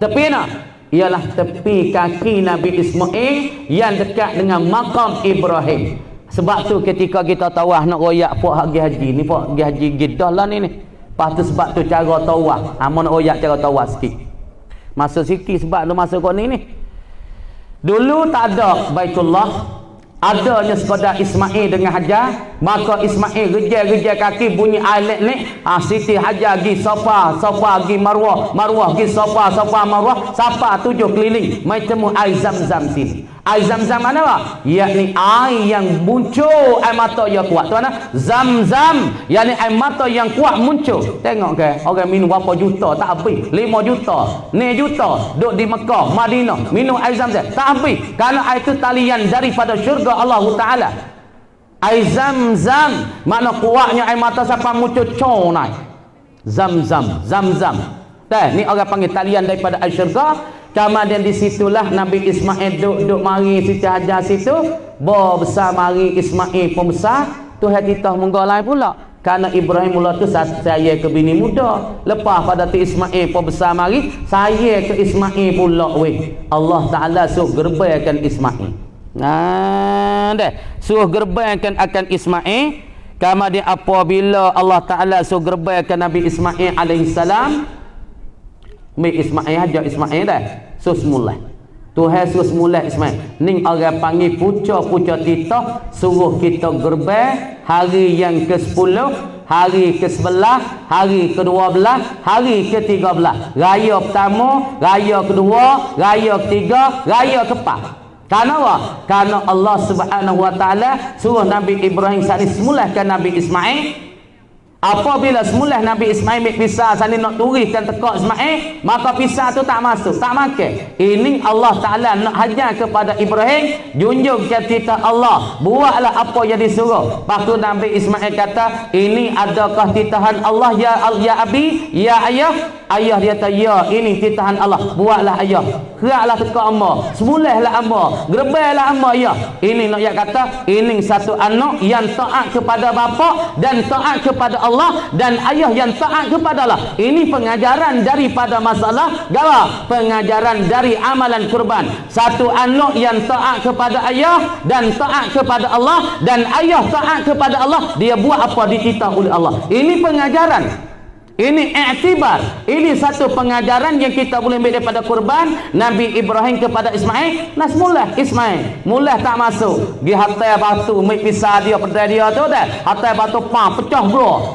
S1: Tepi mana? Ialah tepi kaki Nabi Ismail yang dekat dengan makam Ibrahim. Sebab tu ketika kita tawaf nak royak puak haji ni, puak haji Jeddah lah ni. Lepas tu sebab tu cara tawaf. Mau nak royak cara tawaf sikit. Masa sikit sebab tu masa kau ni. Dulu tak ada Baitullah. Adanya sekadar Ismail dengan Hajar. Maka Ismail gejar kaki bunyi air lek. Siti Hajar pergi Safa pergi Marwah pergi Safa Marwah. Safa 7 keliling. Mai temu air Zam-Zam sini. Air Zam-Zam mana apa? Yakni air yang muncul air mata yang kuat. Tu mana? Zam-Zam. Yakni air mata yang kuat muncul. Tengok ke orang minum berapa juta tak habis. 5 juta, 6 juta duduk di Mekah, Madinah minum air Zam-Zam tak habis. Kerana air itu talian daripada syurga Allah Ta'ala. Air Zam-Zam mana kuatnya air mata sampai muncul cong naik. Zam-Zam. Ni orang panggil talian daripada air syurga. Kemudian di situlah Nabi Ismail duduk mari Siti Hajar situ. Besar mari Ismail pun besar. Tu hati tah menggolai pula. Karena Ibrahim mula tu saya ke bini muda. Lepas pada tu Ismail pun besar mari, saya ke Ismail pula weh. Allah Ta'ala suruh gerbaikan Ismail. Suruh gerbaikan akan Ismail. Kemudian apabila Allah Ta'ala suruh gerbaikan Nabi Ismail alaihissalam, Ismail hajar Ismail dah sus mulai. Tuhan sus mulai Ismail. Ning orang panggil puca titah suruh kita gerbai hari yang ke-10, hari ke-11, hari ke-12, hari ke-13. Raya pertama, raya kedua, raya ketiga, raya keempat. Karena apa? Karena Allah Subhanahu Wa Taala suruh Nabi Ibrahim sekali semulahkan Nabi Ismail. Apabila semula Nabi Ismail ambil pisah saling nak turiskan tekak Ismail, maka pisah tu tak masuk, tak makan. Ini Allah Ta'ala nak hajar kepada Ibrahim, junjung kata Allah, buatlah apa yang disuruh. Lepas tu Nabi Ismail kata, ini adakah titahan Allah ya abi, ya ayah? Ayah dia kata, ya ini titahan Allah, buatlah ayah. Geraklah tekak amma, semulahlah amma, gerbailah amma ya. Ini nak ya kata, ini satu anak yang taat kepada bapa dan taat kepada Allah, dan ayah yang taat kepada Allah. Ini pengajaran daripada masalah gawa, pengajaran dari amalan kurban. Satu anak yang taat kepada ayah dan taat kepada Allah, dan ayah taat kepada Allah, dia buat apa dititah oleh Allah. Ini pengajaran. Ini i'tibar. Ini satu pengajaran yang kita boleh ambil daripada kurban Nabi Ibrahim kepada Ismail. Nas mulah Ismail. Mulah tak masuk. Gi hatai batu, mai pisah dia pada dia tu dah. Hatai batu pecah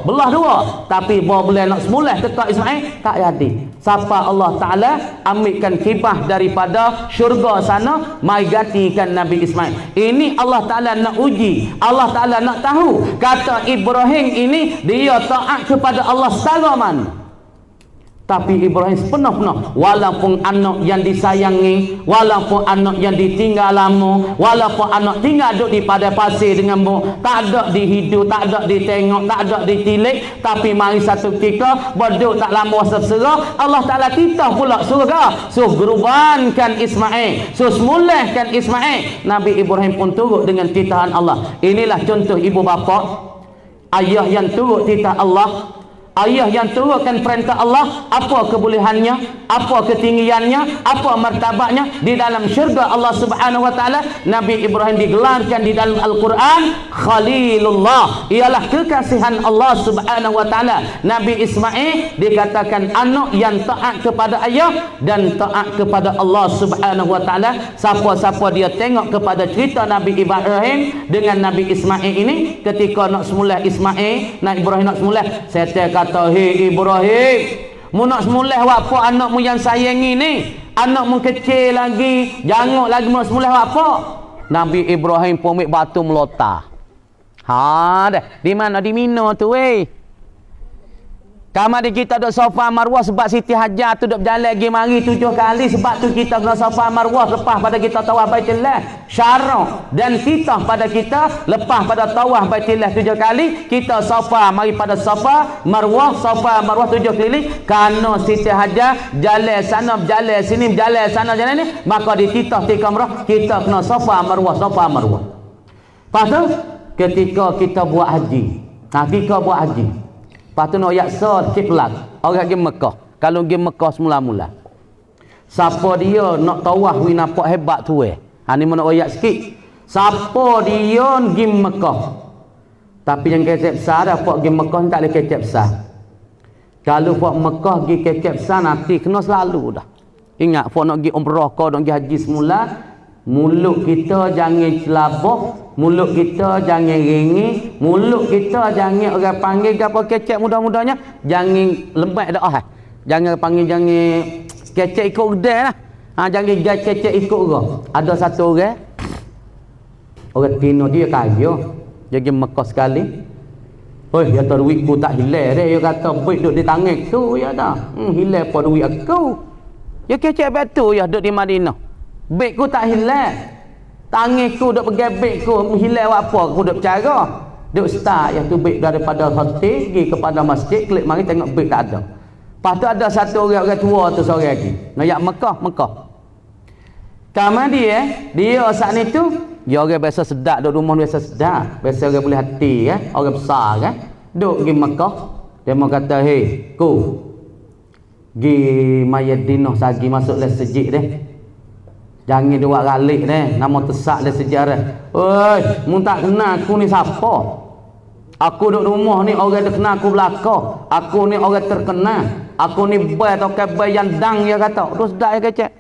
S1: belah dua. Tapi bawa boleh nak semulah dekat Ismail tak jadi. Siapa Allah Ta'ala ambilkan kibah daripada syurga sana, mai gantikan Nabi Ismail. Ini Allah Ta'ala nak uji. Allah Ta'ala nak tahu. Kata Ibrahim ini dia taat kepada Allah setara mana. Tapi Ibrahim sepenuh-penuh, walaupun anak yang disayangi, walaupun anak yang ditinggal lama, walaupun anak tinggal duduk di padang pasir dengan tak ada dihidu, tak ada ditengok, tak ada ditilik, tapi mari satu ketika berduk tak lama sersera, Allah Ta'ala kita pula surga, suruh gerubankan Ismail, suruh semulahkan Ismail. Nabi Ibrahim pun turut dengan titahan Allah. Inilah contoh ibu bapa, ayah yang turut titah Allah, ayah yang turutkan perintah Allah. Apa kebolehannya, apa ketinggiannya, apa martabatnya di dalam syurga Allah Subhanahu wa taala. Nabi Ibrahim digelarkan di dalam Al-Quran Khalilullah, ialah kekasihan Allah Subhanahu wa taala. Nabi Ismail dikatakan anak yang taat kepada ayah dan taat kepada Allah Subhanahu wa taala. Siapa-siapa dia tengok kepada cerita Nabi Ibrahim dengan Nabi Ismail ini, ketika nak semula Ismail, nak Ibrahim nak semula, saya kata, hei Ibrahim, mu nak semulah apa anakmu yang sayangi ni, anakmu kecil lagi, janguk lagi, mu nak semulah apa? Nabi Ibrahim pun ambil batu melota. Dah, di mana? Di Mina tu Kamar di kita duduk Safa Marwah sebab Siti Hajar tu duduk berjalan pergi mari 7 kali, sebab tu kita kena Safa Marwah lepas pada kita tawaf Baitullah Syarah, dan kita pada kita lepas pada tawaf Baitullah 7 kali kita Safa, mari pada Safa Marwah 7 keliling, kerana Siti Hajar jalan sana berjalan sini, berjalan sana jalan ni, maka di titah tikamrah kita kena Safa Marwah. Lepas tu ketika kita buat haji, kita buat haji, lepas tu nak yaksa kiblat orang pergi Mekah. Kalau pergi Mekah semula-mula, siapa dia nak tawaf wi nampak hebat tu ni mana royak sikit. Siapa dia pergi Mekah, tapi yang kecep besar dah, pak pergi Mekah tak boleh kecep besar. Kalau pak Mekah pergi kecep besar nanti kena selalu dah. Ingat pak nak pergi umrah kau nak pergi haji semula, mulut kita jangan celabah, mulut kita jangan ringi, mulut kita jangan orang panggil apa kecek mudah-mudahnya, jangan lembek dah jangan panggil, jangan kecek ikut kedai lah. Jangan kecek ikut orang. Ada satu orang Tino, dia kaya, dia pergi Mekah sekali. Oi, dia tahu duit ku tak hilang dia. Dia kata duit duduk di tangan aku ya dah. Hilang apa duit aku. Dia kecek betul ya duduk di Madinah. Beg ku tak hilang, tanganku duk pegang beg ku hilang apa, aku duk bercara duk start yang tu beg daripada hotel pergi kepada masjid, klik mari tengok beg tak ada. Lepas tu ada satu orang tua tu seorang lagi ngayak Mekah. Kamar dia saat ni tu dia orang biasa sedap, duk rumah biasa sedap, biasa orang boleh hati orang besar duk pergi Mekah. Dia mau kata, hei ku gi Mayadinah sagi masuk le sejid jangan dua galik nama tesak le sejarah. Oi, mu tak kenal aku ni siapa? Aku duduk rumah ni orang dah kenal aku belakang. Aku ni orang terkenal. Aku ni boy atau boy yang dang, dia kata. Terus dak kecek.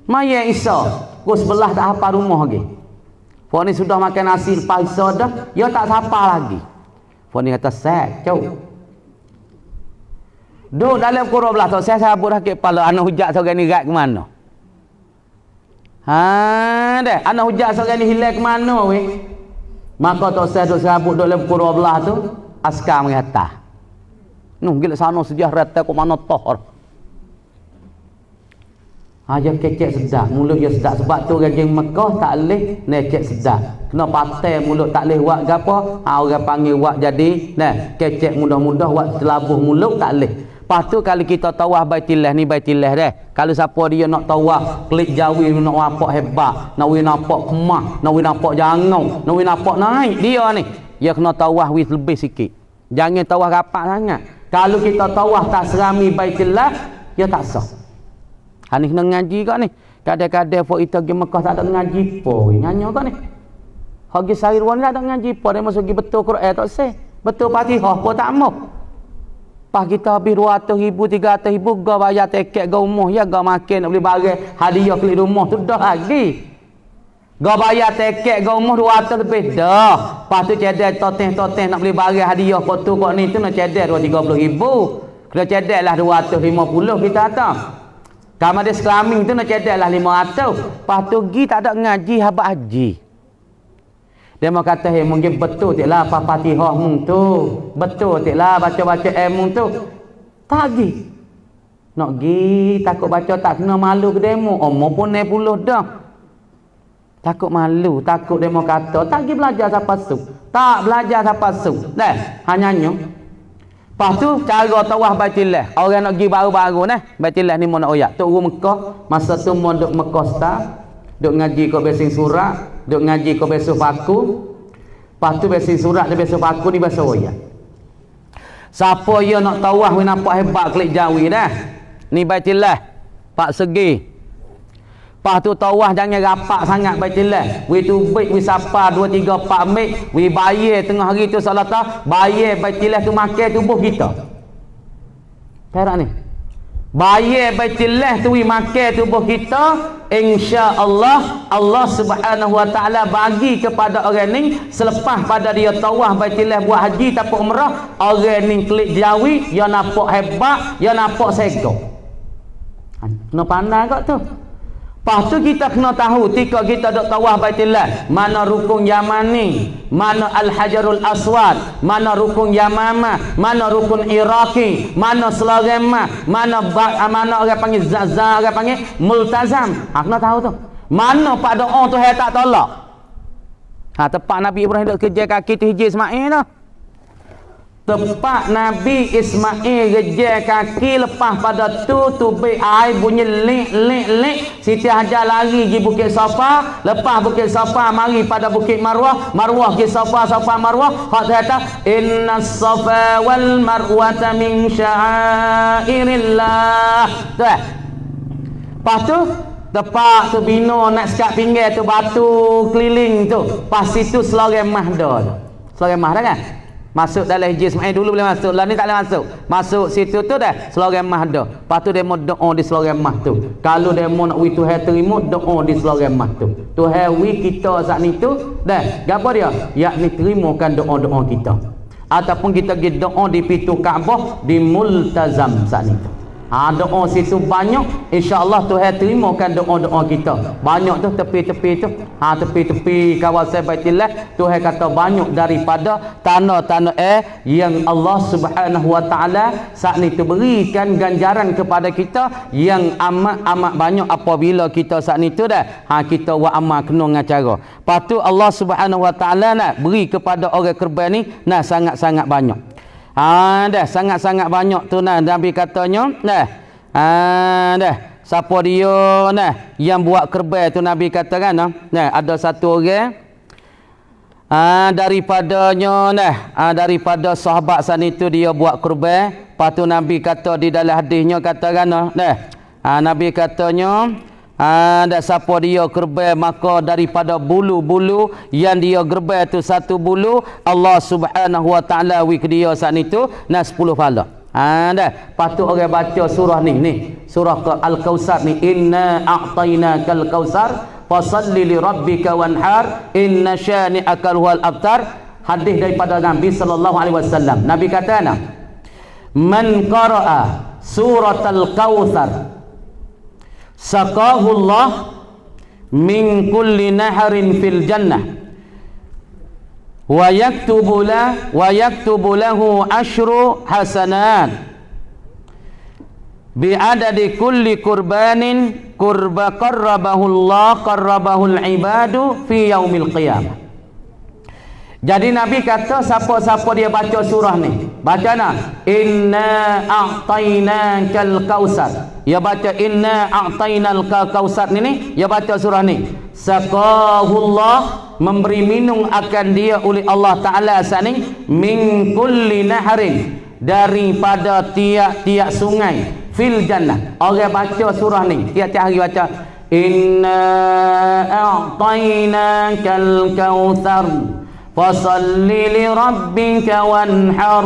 S1: Maya Isa, ku sebelah tak apa rumah lagi. Fon ni sudah makan nasi lepas Isa dah, dia tak sapa lagi. Fon ni kata, "Sek, cau." Duduk dalam kurang belah tu, saya sabut dah kepala anak hujat seorang ni rat ke mana? Dah, anak hujat seorang ni hilang ke mana Maka tok saya duk serabut duk dalam kurang belah tu, askar mengata. Nuh gila sana sejarah rata kok mana toh. Aja kecek sedap, mulut dia sedap, sebab tu orang Mekah tak leh necek sedap. Kena patai mulut tak leh buat gapo? Orang panggil buat jadi kecek mudah-mudah buat telabuh mulut tak leh. Lepas tu kalau kita tawaf Baitullah ni Baitullah kalau siapa dia nak tawaf klik jawi nak nampak hebat, nak nampak kemah, nak nampak jangau, nak nampak naik dia ni, dia kena tawaf lebih sikit. Jangan tawaf rapat sangat. Kalau kita tawaf tak serami Baitullah, dia tak sah. Ni kena ngaji kau ni. Kadang-kadang folk kita pergi Mekah tak ada ngaji po. Nyanyo kau ni. Hagi Sairwan tak ada ngaji po, dia masuk pergi betul Quran tak sah. Betul Fatihah pun tak mau. Pas kita habis 200,000, 300,000, ga bayar tiket ga rumah ya, ga makan nak beli barang hadiah keli rumah tu dah lagi. Ga bayar tiket ga rumah 200 lebih dah. Pas tu cedek toteh nak beli barang hadiah kok tu kok ni tu nak cedek 230,000. Kena cedek lah 250 kita kata. Kamar dia sekelaming tu nak cedek lah 500. Pas tu pergi tak ada ngaji habaq haji. Dia mau kata, "Hei, mungkin betul tak lah Fatihah mung tu. Betul tak lah baca-baca mung tu." Tak pergi. Nak pergi, takut baca tak kena malu ke demo. Umur pun 60 dah. Takut malu, takut demo kata, tak pergi belajar siapa su. Tak belajar siapa su. Dah, hanya. Lepas tu, cara tawaf Baitullah. Orang nak pergi baru-baru nah. Baitullah ni mau nak oyak. Tok Mekah, masa tu mau duk Mekah start. Duk ngaji kau besing surat, duk ngaji kau besok paku. Lepas tu besing surat dia besok paku ni bahasa oyak. Siapa yang nak tawaf we nampak hebat klik jawi dah. Ni Baitullah. Pak segi. Lepas tu tawaf jangan rapat sangat Baitullah. We tubik we sapa 2 3 4 mik, we bayar tengah hari tu solat bayar Baitullah tu makan tubuh kita. Perak ni. Bayar Baitullah tu we makan tubuh kita, insya-Allah Allah Subhanahu wa taala bagi kepada orang ni selepas pada dia tawaf Baitullah buat haji ataupun umrah, orang ni klik jawi, dia nampak hebat, dia nampak sego. Kena pandai kak tu. Lepas tu kita kena tahu ketika kita duk tawaf Baitullah, mana rukun Yamani, mana Al-Hajarul Aswad, mana rukun Yamamah, mana rukun Iraqi, mana Selagemah, mana orang panggil Zaza, orang panggil Multazam. Kena tahu tu. Mana pak doa tu hai tak tolak. Tepat Nabi Ibrahim duk kerja kaki tu hijau Ismail tu. Tepat Nabi Ismail gejar kaki lepas pada tu tubik air bunyi lik. Siti Hajar lari pergi Bukit Safa, lepas Bukit Safa mari pada Bukit Marwah, Marwah pergi Safa, Safa Marwah. Hak kata innas safa wal marwata min sya'airillah. Tu. Lepas tu tepat tu bina nak sekat pinggir tu batu keliling tu. Pas situ Selagemah dah. Selagemah dah kan? Masuk dalam hijau Ismail dulu boleh masuk. Lah ni tak boleh masuk. Masuk situ tu dah Selagemah dah. Lepas tu dia mau doa di Selagemah tu. Kalau dia mau nak wi Tuhan terima, doa di Selagemah tu. Tuhan wi kita saat ni tu dah. Gapo dia? Yakni terimakan doa-doa kita. Ataupun kita pergi doa di pintu Kaabah di Multazam saat ni tu. Doa situ banyak, insya-Allah Tuhan terimakan doa-doa kita. Banyak tu tepi-tepi tu. Tepi-tepi kawasan Baitullah, Tuhan kata banyak daripada tanah-tanah yang Allah Subhanahu wa taala saat ni tu berikan ganjaran kepada kita yang amat banyak apabila kita saat ni tu dah kita buat amal kena dengan cara. Lepas tu Allah Subhanahu wa taala nak beri kepada orang korban ni sangat-sangat banyak. Dah sangat-sangat banyak tu Nabi katanya dah siapa dia yang buat kerbai tu Nabi kata kan ada satu orang daripadanya daripada sahabat sana itu dia buat kurban. Lepas tu Nabi kata di dalam hadisnya katakan Nabi katanya ada siapa dia gerbai maka daripada bulu-bulu yang dia gerbai tu satu bulu Allah Subhanahu wa taala wik dia saat itu 10 pahala. Dah patut orang baca surah ni surah Al-Kautsar ni inna a'tainakal kautsar fasalli li rabbika wanhar inna syani'aka huwal abtar. Hadis daripada Nabi sallallahu alaihi wasallam. Nabi kata man qara'a suratal kautsar saqahu Allah min kulli naharin fil jannah wa yaktubu lahu ashru hasanat bi adadi kulli qurbanin qarrabahu Allah qarrabahu al-ibadu fi yaumil qiyamah. Jadi Nabi kata siapa-siapa dia baca surah ni, baca inna a'tainakal kautsar. Dia baca inna a'tainal kautsar ni, dia baca surah ni. Saqahullah, memberi minum akan dia oleh Allah Taala sani min kulli naharin, daripada tiap-tiap sungai fil jannah. Orang baca surah ni tiap-tiap hari baca inna a'tainakal kautsar fasalli li rabbika wanhar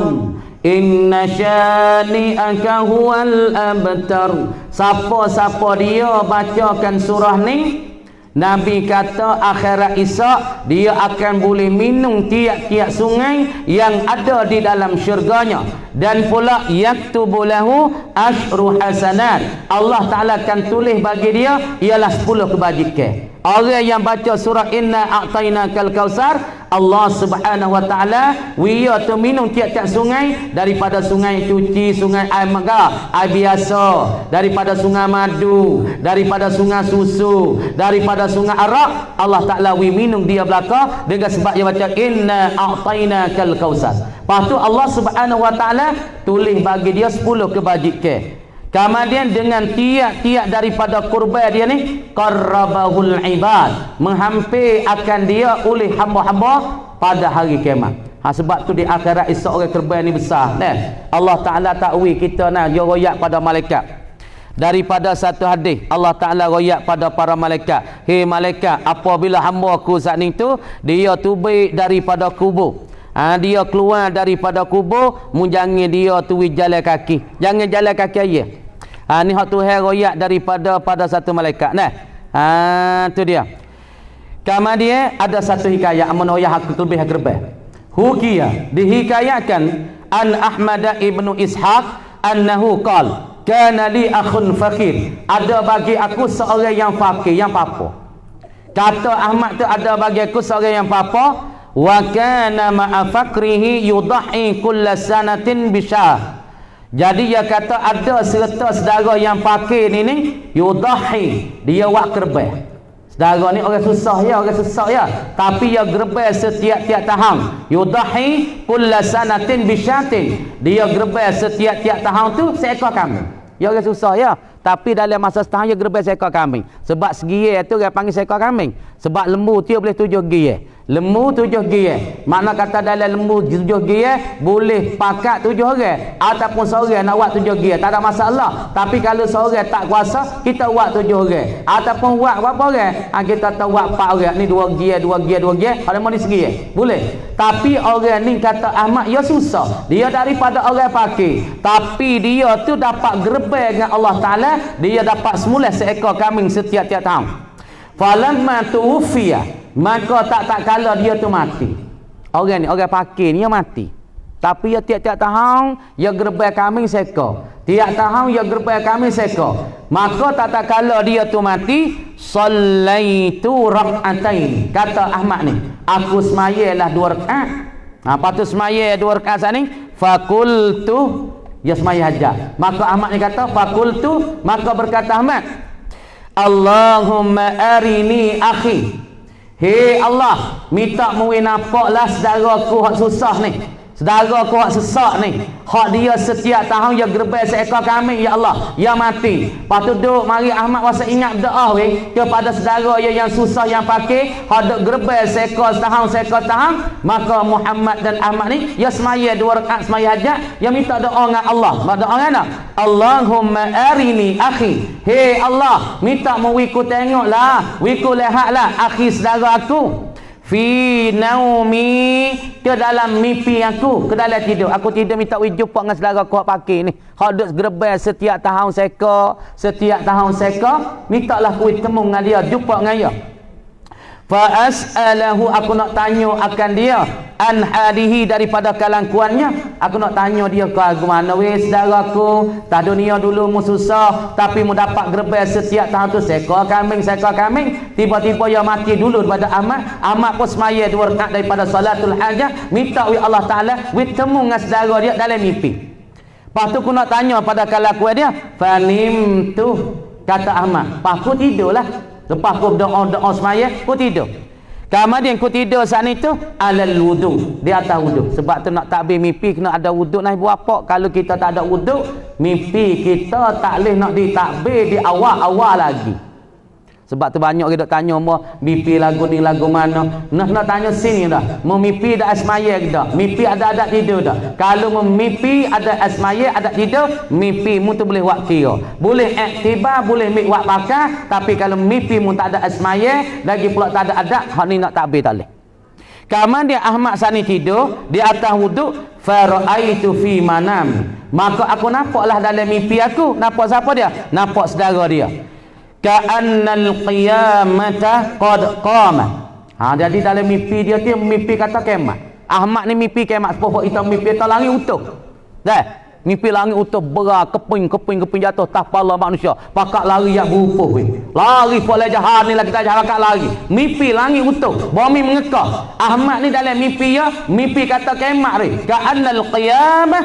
S1: Inna syani'aka huwal abtar. Siapa-siapa dia bacakan surah ni, Nabi kata akhirat Isyak dia akan boleh minum tiap-tiap sungai yang ada di dalam syurganya, dan pula yaktubu lahu asyru hasanat. Allah Ta'ala akan tulis bagi dia ialah 10 kebajikan. Orang yang baca surah Inna a'tainakal kausar, Allah Subhanahu wa Ta'ala dia tu minum tiap-tiap sungai, daripada sungai cuci, sungai air megah, air biasa, daripada sungai madu, daripada sungai susu, daripada sungai arak, Allah Ta'ala minum dia belaka dengan sebab dia baca Inna a'tainakal kausar. Lepas tu Allah Subhanahu wa Ta'ala tulis bagi dia 10 kebajikan. Kemudian dengan tiap-tiap daripada kurban dia ni, qarrabahul ibad, menghampir akan dia oleh hamba-hamba pada hari kiamat. Sebab tu di akhirat Isyak orang kurban ni besar. Allah Ta'ala takwi kita dia royak pada malaikat. Daripada satu hadis Allah Ta'ala royak pada para malaikat, hei malaikat, apabila hamba aku saat ni tu dia tubik daripada kubur, dia keluar daripada kubur, jangan dia tu jalan kaki, jangan jalan kaki aja. Ni hak Tuhan royak daripada pada satu malaikat. Tu dia. Kemudian ada satu hikayat amun royak aku lebih gerbe. Hukiya dihikayatkan an Ahmad ibnu Ishaq annahu qala kana li akhun fakir. Ada bagi aku seorang yang fakir, yang papa. Kata Ahmad tu ada bagi aku seorang yang papa, wa kana ma'a fakrihi yudahi kulla sanatin bisyah. Jadi dia kata ada serta saudara yang fakir ni yudahi, dia buat kerbah. Saudara ni orang susah ya, orang susah ya, tapi dia gerbah setiap-tiap tahun. Yudahi kulla sanatin bisyatin, dia gerbah setiap-tiap tahun tu seekor kambing. Ya orang susah ya, tapi dalam masa setahun dia gerbah seekor kambing. Sebab segiyah tu orang panggil seekor kambing. Sebab lembu dia boleh 7 giyah. Lembu 7 giyah. Makna kata dalam lembu 7 giyah boleh pakat 7 orang ataupun seorang nak buat 7 giyah, tak ada masalah. Tapi kalau seorang tak kuasa, kita buat 7 orang ataupun buat berapa orang, kita tahu buat 4 orang, ni 2 giyah, 2 giyah, 2 giyah, ada mana segiyah boleh. Tapi orang ni kata Ahmad ya susah, dia daripada orang fakir, tapi dia tu dapat gerbang dengan Allah Ta'ala, dia dapat semula seekor kambing setiap-tiap tahun. Falamma tuwfiya, maka tak kala dia tu mati. Orang ni orang fakir ni dia mati, tapi dia tiap-tiap tahun dia gerbang kambing seekor, tiap tahun dia gerbang kambing seekor. Maka tak kala dia tu mati, sallaitu rak'atain. Kata Ahmad ni, aku semayalah 2 rakaat. Lepas tu semaya 2 rakaat saat ni, fakultu, dia semaya hajat. Maka Ahmad ni kata fakultu, maka berkata Ahmad, Allahumma arini akhi. Hei Allah, minta muwi nampaklah saudaraku hak susah ni, saudaraku hak sesak ni, hak dia setiap tahun dia gerbang seekor kambing, ya Allah, dia mati. Lepas tu duk mari Ahmad wasa ingat doa kepada saudara yang susah, yang fakir, hak duk gerbang seekor tahun. Maka Muhammad dan Ahmad ni dia semaya 2 rakaat semaya hajat, dia minta doa dengan Allah. Doa mana? Allahumma arini akhi. Hei Allah, minta mu wiku tengoklah, wiku lihatlah akhi saudara aku, fi naumi, ke dalam mimpi aku, ke dalam tidur aku tidur, minta jumpa dengan saudara aku hak pakir ni, hak duk gerbang setiap tahun seekor, minta lah aku temu dengan dia, jumpa dengan dia. Fa as'alahu, aku nak tanya akan dia, an halihi, daripada kelakuannya. Aku nak tanya dia ke mana saudaraku, tak dunia dulu mu susah, tapi mu dapat gerbang setiap tahun tu seekor kambing. Tiba-tiba dia mati dulu daripada Ahmad pun semaya 2 rakaat daripada salatul hajat, minta Allah Ta'ala temu dengan saudara dia dalam mimpi. Lepas tu aku nak tanya pada kelakuan dia, fanim tu, kata Ahmad, lepas aku tidurlah. Lepas aku doa semaya, aku tidur. Kemudian aku tidur saat itu alal wudu, di atas wudu. Sebab tu nak takbir mimpi kena ada wudu. Nah buat apa? Kalau kita tak ada wudu, mimpi kita tak boleh nak ditakbir di awal-awal lagi. Sebab tu banyak kita tanya mimpi lagu ni lagu mana. Nak tanya sini dah. Mau mimpi ada asmaya ke tak? Mimpi ada adat tidur tak? Kalau mimpi ada asmaya, adat tidur, mimpi mu tu boleh buat kira. Boleh iktibar, boleh buat bakar, tapi kalau mimpi mu tak ada asmaya, lagi pula tak ada adat, hak ni nak takbir tak boleh. Kaman dia Ahmad sani tidur di atas wuduk, faraitu fi manam, maka aku nampaklah dalam mimpi aku. Nampak siapa dia? Nampak saudara dia. Ka'annal qiyamata qad qamat. Jadi dalam mimpi dia tu mimpi kata kiamat. Ahmad ni mimpi kiamat, sepuluh hitam mimpi tak langit utuh. Dah. Mimpi langit utuh berat, keping jatuh tak kepala manusia. Pakak lari yang berupuh. Lari pola jahat ni lah kita pakak lari. Mimpi langit utuh, bumi mengekah. Ahmad ni dalam mimpi ya, mimpi kata kiamat ni. Ka'annal qiyamah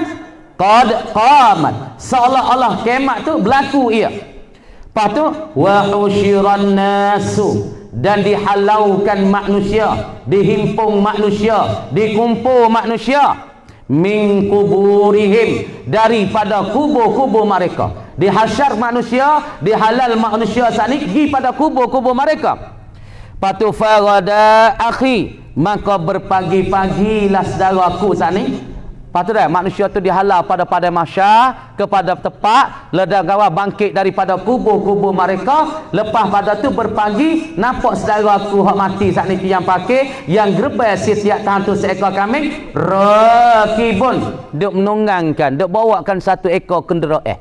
S1: qad qamat. Seolah-olah kiamat tu berlaku ia. Lepas tu wa usyiran nasu, dan dihalaukan manusia, dihimpung manusia, dikumpul manusia, min kuburihim, daripada kubur-kubur mereka. Dihasyar manusia, dihalal manusia sani pergi pada kubur-kubur mereka. Patu farada akhi, maka berpagi-pagilah saudaraku sani. Patu dah manusia tu dihalal pada mahsyar, kepada tepat ledak gawa bangkit daripada kubur-kubur mereka. Lepas pada tu berpagi, nampak saudaraku hak mati saat ni yang pakai, yang gerbel setiap tahun tu seekor kambing, rakibun, duk menunggangkan, duk bawakan satu ekor kenderaan.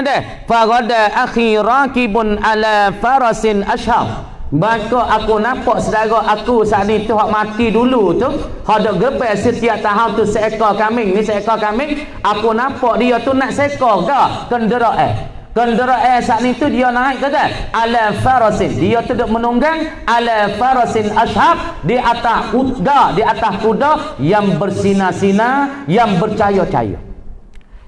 S1: Dah farada akhi rakibun ala farasin ashab, maka aku nampak saudara aku saat ni tu hak mati dulu tu, hak duk gerbel setiap tahun tu seekor kambing. Ni seekor kambing, aku nampak dia tu nak seekor ke kenderaan saat ni tu dia naik kata ala farasin, dia tu duk menunggang ala farasin ashab, di atas kuda yang bersinar-sinar, yang bercahaya-cahaya.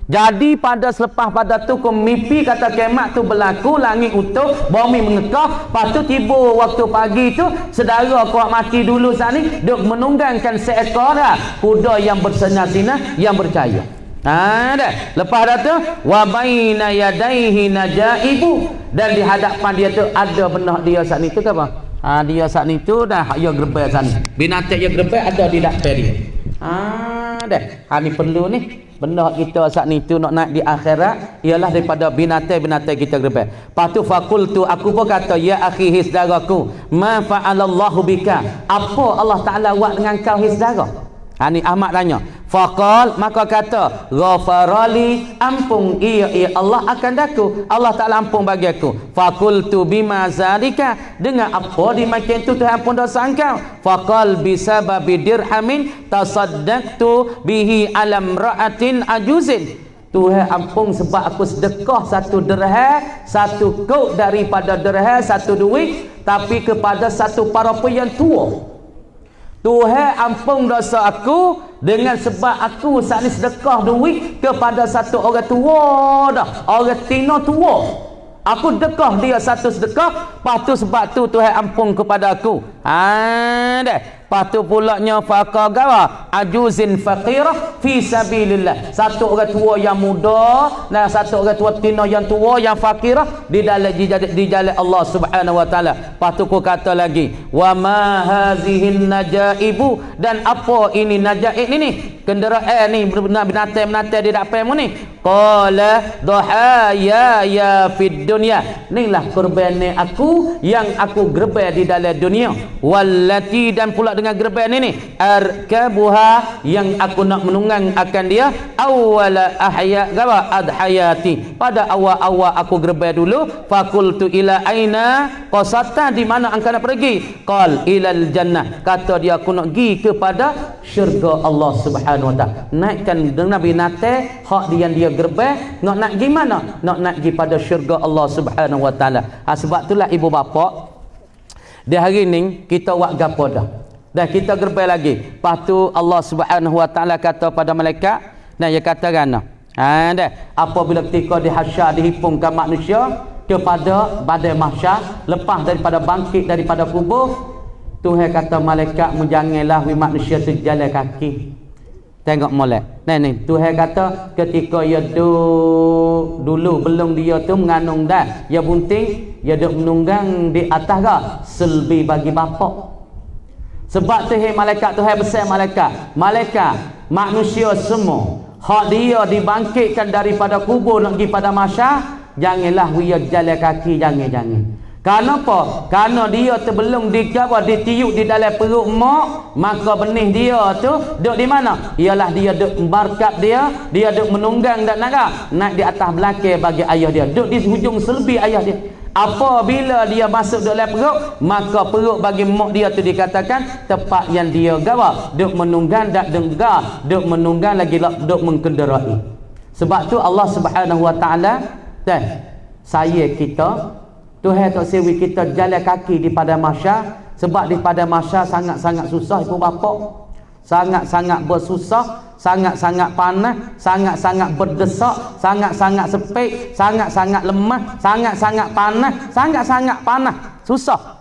S1: Jadi pada selepas pada tu ku mimpi kata kiamat tu berlaku, langit utuh, bumi mengekah. Lepas tu tiba waktu pagi tu, saudara aku mati dulu saat ni duk menunggangkan seekor kuda yang bersinar-sinar, yang bercahaya. Dah. Lepas dah tu wa baina yadaihi najaibu, dan di hadapan dia tu ada benak dia saat ni tu ke apa? Dia saat ni tu dah ya gerbel sana. Binatang ya gerbel ada di depan dia. Dah. Ni perlu ni. Benda kita saat ni tu nak naik di akhirat ialah daripada binatang-binatang kita gerbel. Lepas tu fakultu, aku pun kata ya akhi hisdaraku, ma fa'alallahu bika, apa Allah Ta'ala buat dengan kau hisdara? Ni Ahmad tanya. Faqal, maka kata ghafarali, ampun ia Allah akan daku, Allah Ta'ala ampun bagi aku. Fakultu bima zalika, dengan apa dimakan tu Tuhan ampun dosa engkau? Faqal bisababi dirhamin tasaddaqtu bihi alam ra'atin ajuzin, Tuhan ampun sebab aku sedekah satu dirham, satu kok daripada dirham, satu duit, tapi kepada satu parapu yang tua. Tuhan ampun dosa aku dengan sebab aku saat ni sedekah duit kepada satu orang tua dah, orang tina tua. Aku dekah dia satu sedekah, lepas tu sebab tu Tuhan ampun kepada aku. Dah. Lepas tu pulaknya faqagawa ajuzin faqirah fi sabilillah. Satu orang tua yang muda dan satu orang tua tina yang tua yang fakirah di jalan Allah Subhanahu wa taala. Lepas tu aku kata lagi, wa ma hazihin najaibu, dan apa ini najaib ini? Kenderaan ni binatang-binatang di depanmu ni. Qala dhahaya ya fid dunya. Inilah korban aku yang aku gerbel di dalam dunia. Wallati, dan pula dengan gerbel ini, arkabuha, yang aku nak menunggang akan dia, awwala ahya gawa adhayati, pada awal-awal aku gerbel dulu. Fakultu ila aina qasata, di mana engkau nak pergi? Qal ilal jannah, kata dia aku nak pergi kepada syurga Allah Subhanahu wa taala. Naikkan dengan binatang hak dia gerbel, nak pergi mana? Nak pergi pada syurga Allah Subhanahu wa taala. Sebab itulah ibu bapa, di hari ni kita buat gapo dah? Dan kita gerbel lagi. Lepas tu Allah Subhanahu wa taala kata pada malaikat, dan dia kata kan, dah, apabila ketika dihasyar, dihipungkan manusia kepada badai mahsyar, lepas daripada bangkit daripada kubur, Tuhan kata malaikat, janganlah manusia tu jalan kaki. Tengok molek. Ni Tuhan kata ketika dia dulu belum dia tu mengandung dah, dia bunting, dia duk menunggang di atas ke selbi bagi bapak. Sebab tu malaikat Tuhan besar, malaikat manusia semua hak dia dibangkitkan daripada kubur nak pergi pada mahsyar, janganlah dia jalan kaki, jangan. Kerana apa? Kerana dia terbelung ditiup di dalam perut mak, maka benih dia tu duduk di mana? Ialah dia duduk markab dia duduk menunggang dan naik di atas belakang bagi ayah dia, duduk di hujung selbi ayah dia. Apabila dia masuk dalam perut, maka perut bagi mak dia tu dikatakan tempat yang dia gawa, duduk menunggang dan dengar, duduk menunggang lagi duduk mengkenderai. Sebab tu Allah Subhanahu Wa Taala saya kita Tuhan tak sewi kita jalan kaki di padang mahsyar, sebab di padang mahsyar sangat-sangat susah ibu bapa, sangat-sangat bersusah, sangat-sangat panas, sangat-sangat berdesak, sangat-sangat sepik, sangat-sangat lemah, sangat-sangat panas, susah.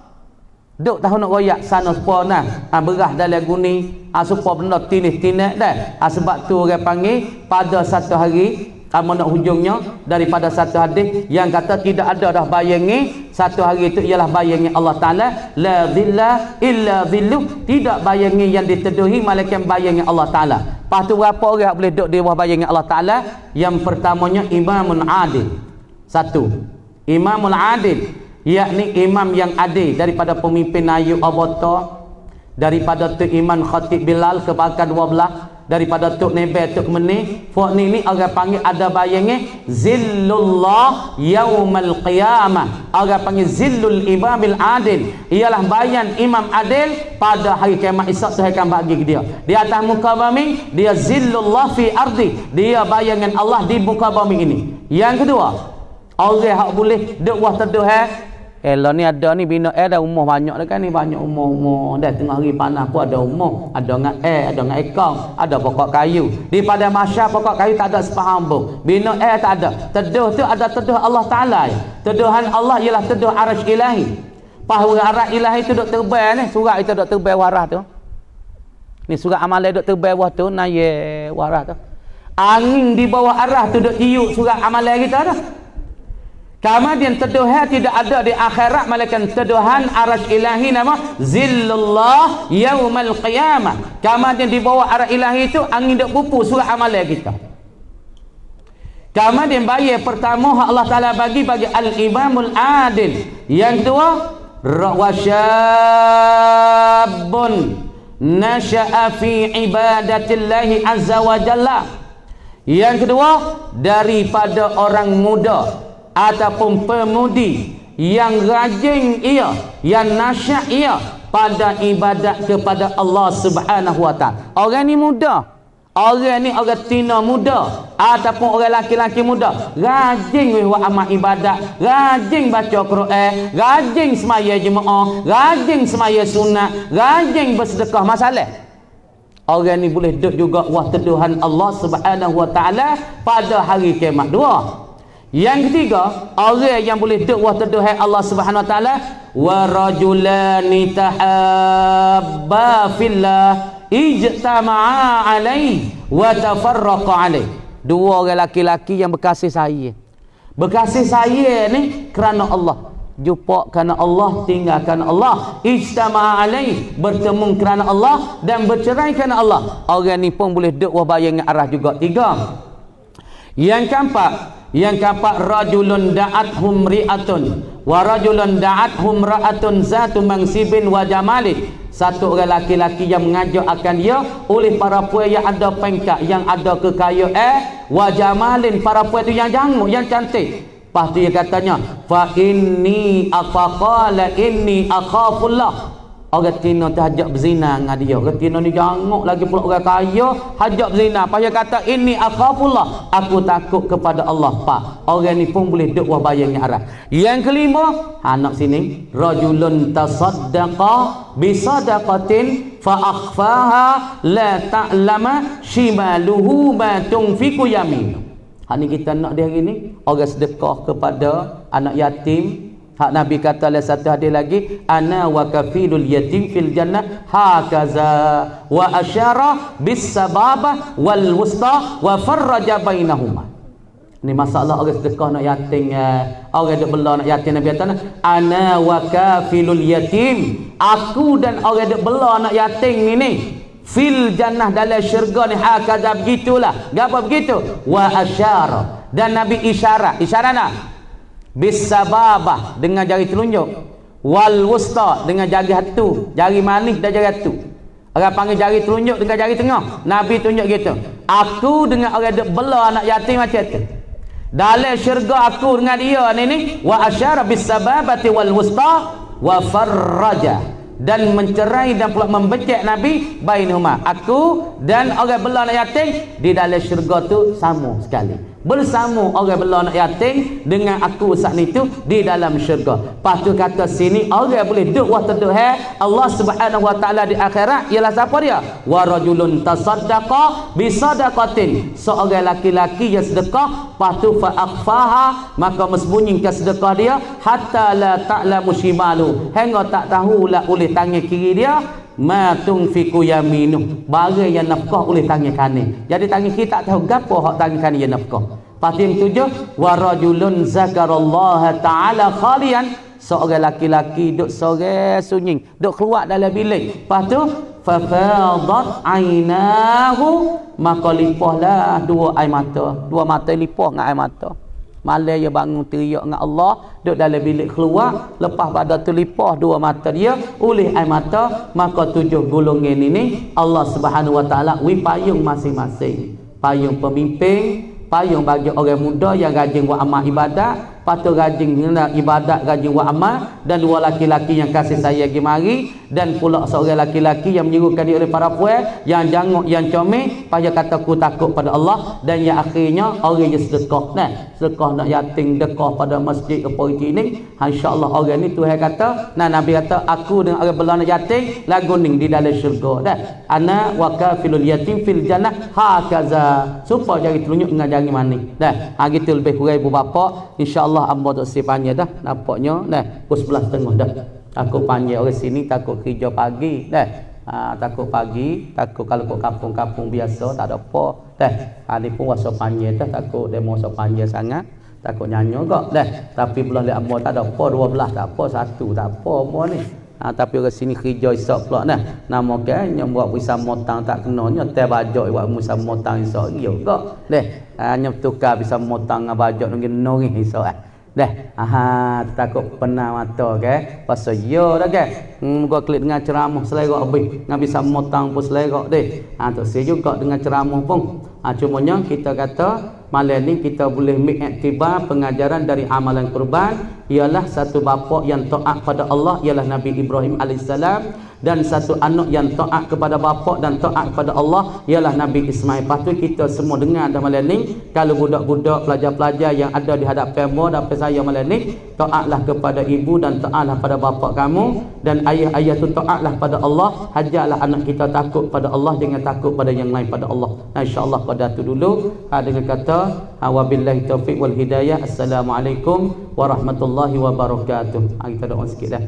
S1: Duk tahu nak royak sana sepona berah dalam guni supaya benda tinis-tinis dah. Sebab tu orang panggil pada satu hari nak hujungnya daripada satu hadis yang kata tidak ada dah bayangi satu hari itu ialah bayangi Allah Ta'ala, la dhilla illa dhilluh, tidak bayangi yang diteduhi malaikat bayangi Allah Ta'ala. Lepas tu berapa orang boleh duduk di bawah bayangi Allah Ta'ala? Yang pertamanya imamun adil. Satu, imamul adil, yakni imam yang adil daripada pemimpin Ayub Abata, daripada tu iman khatib Bilal kebakar 12, daripada tuk nebe tuk meni fok ni orang panggil ada bayangnya zillullah yaumal qiyamah, orang panggil zillul imamil adil, ialah bayan imam adil pada hari kiamat esok Tuhan akan bagi dia di atas muka bumi, dia zillullah fi ardi, dia bayangan Allah di muka bumi ini. Yang kedua, orang hak boleh duk wah teduh Elo ni ada ni bina ada umur banyak dah kan ni, banyak umur dah tengah hari panas pun ada umur, ada dengan ada dengan ekong, ada pokok kayu. Di pada mahsyar pokok kayu tak ada sepahambung, bina tak ada. Teduh tu ada teduh Allah Taala. Teduhan Allah ialah teduh arasy ilahi. Pahu arasy ilahi tu duk terbang ni, surat itu duk terbang warah tu. Ni surat amalan duk terbang bawah tu, naye warah tu. Angin di bawah arah tu duk tiup surat amalan kita dah. Kemudian teduhan tidak ada di akhirat, malaikat teduhan arasy ilahi nama zillullah yaumal qiyamah. Kemudian di bawah arasy ilahi itu angin duk pupu surat amalan kita. Kemudian bayar pertama Allah Taala bagi al-imamul adil. Yang kedua, wasyabun nasha'a fi ibadatillahi azza wa jalla. Yang kedua, daripada orang muda ataupun pemudi yang rajin ia, yang nasyak ia pada ibadat kepada Allah Subhanahu Wa Taala. Orang ni muda, orang ni orang tina muda ataupun orang laki-laki muda, rajin buat amal ibadat, rajin baca Quran, rajin semaya jemaah, rajin semaya sunat, rajin bersedekah. Masalah orang ni boleh duduk juga wah teduhan Allah Subhanahu Wa Taala pada hari kiamat. Dua. Yang ketiga, orang yang boleh duduk wah teduhan Allah Subhanahu Wa Taala, wa rajulani tahabba fillah ijtama'a alaihi wa tafarraqa alaihi. Dua orang laki-laki yang berkasih sayang. Berkasih sayang ni kerana Allah, jumpa kerana Allah, tinggal kerana Allah, ijtama'a alaihi, bertemu kerana Allah dan bercerai kerana Allah. Orang ni pun boleh duduk wah bayang arah juga. Tiga. Yang keempat, rajulun da'athum ri'atun wa rajulun da'athum ra'atun zatu mansibin wa jamalin. Satu orang laki-laki yang mengajak akan dia oleh para puan yang ada pangkat, yang ada kekayaan, wa jamalin, para puan tu yang janggut, yang cantik. Lepas tu dia katanya, fa inni afaqala inni akhafullah. Orang tina tu hajak berzina dengan dia. Orang tina ni janguk lagi pula orang kaya hajak berzina. Pas dia kata inni akhafullah, aku takut kepada Allah. Pak, orang ni pun boleh duk wah bayang arah. Yang kelima, anak sini, rajulun tasaddaqa bi sadaqatin fa akhfaha la ta'lama shimaluhu ma tunfiqu yamin. Hak ni kita nak dia hari ni, orang sedekah kepada anak yatim. Hak Nabi kata dalam satu hadis lagi, ana wa kafilul yatim fil jannah hakaza, wa asyara bis sababah wal wusta wa farraja bainahuma. Ni masalah orang sedekah nak yatim, orang duk bela nak yatim. Nabi kata ana wa kafilul yatim, aku dan orang duk bela nak yatim ni fil jannah dalam syurga ni hakaza, begitulah. Gapo begitu? Wa asyara, dan Nabi isyarat. Isyarat nak Bisababah dengan jari telunjuk, wal wusta dengan jari hatu, jari manis dan jari hatu. Orang panggil jari telunjuk dengan jari tengah. Nabi tunjuk gitu. Aku dengan orang duk bela anak yatim macam tu. Dalam syurga aku dengan dia ni wa asyara bisababati wal wusta wa farraja, dan mencerai dan pula membecek Nabi bainahuma, aku dan orang bela anak yatim di dalam syurga tu sama sekali. Bersama orang bela anak yatim dengan aku saat itu di dalam syurga. Lepas tu kata sini orang boleh duduk waktu duduk Allah Subhanahu wa taala di akhirat ialah siapa dia? Wa rajulun tasaddaqa bi sadaqatin, seorang laki-laki yang sedekah, lepas tu fa akhfaha, maka mesembunyikan sedekah dia hatta la ta'lamu shimalu, hingga tak tahulah oleh tangan kiri dia ma tunfiku yaminuh, barang yang nafkah oleh tangan kanan. Jadi tangan kiri tak tahu gapo hak tangan kanan yang nafkah. Lepas yang tujuh, wa rajulun zakarallaha ta'ala khalian, seorang laki-laki duk sore sunyi, duk keluar dalam bilik. Lepas tu fa fadat ainahu, maka lipahlah dua air mata, dua mata lipah dengan air mata. Malam dia bangun teriak dengan Allah, duduk dalam bilik keluar, lepas pada tu lipah dua mata dia oleh air mata, maka tujuh golongan ini Allah Subhanahu wa taala wi payung masing-masing. Payung pemimpin, payung bagi orang muda yang rajin buat amal ibadat, patut rajin ibadat, rajin buat amal, dan dua laki-laki yang kasih sayang pergi mari, dan pula seorang laki-laki yang menyerukan diri oleh para puan yang janguk, yang comel, payah kata aku takut pada Allah, dan yang akhirnya orang yang sedekah, sedekah nak yatim, dekah pada masjid apa ini, insya-Allah orang ni Tuhan kata, Nabi kata aku dengan orang bela anak yatim lagu ning di dalam syurga ana wa kafilul yatim fil jannah hakaza, supaya jari telunjuk dengan jari manis gitu lebih kurang ibu bapa. InsyaAllah amba tak si panjang dah, nampaknya pukul 11.30 dah. Takut panjang orang sini, takut kerja pagi takut pagi, takut kalau kat kampung-kampung biasa tak ada apa ni pun wasa panjang dah, takut demo wasa panjang sangat, takut nyanyi kok tapi belah lek amba tak ada apa, 12 tak apa, 1 tak apa apa ni. Tapi orang sini kerja isak pula nama kan yang buat pisang motang tak kenanya teh bajak buat pisang motang isak dia kok hanya tukar pisang motang dengan bajak dengan nori isak takut pernah mata pasal ya dah gua klik dengan ceramah selera habis dengan pisang motang pun selera tak saya juga dengan ceramah pun cumanya kita kata malam ni kita boleh mengiktibar pengajaran dari amalan kurban ialah satu bapa yang taat pada Allah ialah Nabi Ibrahim alaihissalam, dan satu anak yang taat kepada bapa dan taat kepada Allah ialah Nabi Ismail. Patut kita semua dengar dalam malam ni, kalau budak-budak pelajar-pelajar yang ada di hadapan mu dan saya malam ni, taatlah kepada ibu dan taatlah pada bapa kamu, dan ayah-ayah tu taatlah pada Allah. Hajarlah anak kita takut pada Allah, jangan takut pada yang lain pada Allah. InsyaAllah pada tu dulu dengan kata wabillahi taufiq wal hidayah. Assalamualaikum warahmatullahi wabarakatuh. Kita doa sikit dah.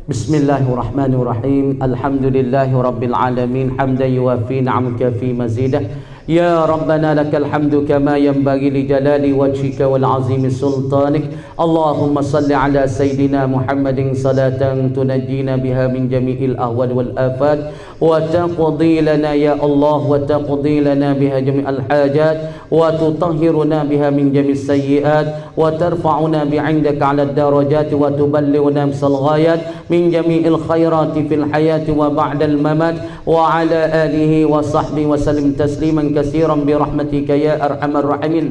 S1: Bismillahirrahmanirrahim. Alhamdulillahi rabbil alamin, hamdan yuwafi ni'amaka fi mazidah. Ya Rabbana lakal hamdu kama yanbaghi li jalali wajhika wal azimi sultanik. Allahumma salli ala sayyidina Muhammadin salatan tunajjina biha min jami'il ahwal wal afat wa taqdi lana ya Allah wa taqdi lana biha jami'al hajat wa tutahhiruna biha min jami'is sayyi'at wa tarfa'una bi'indaka 'ala ad-darajat wa tuballighuna bisal ghayat min jami'il khairati fil hayati wa ba'dal mamat wa 'ala alihi wa sahbihi wa sallim tasliman كثيرا برحمتك يا أرحم الراحمين.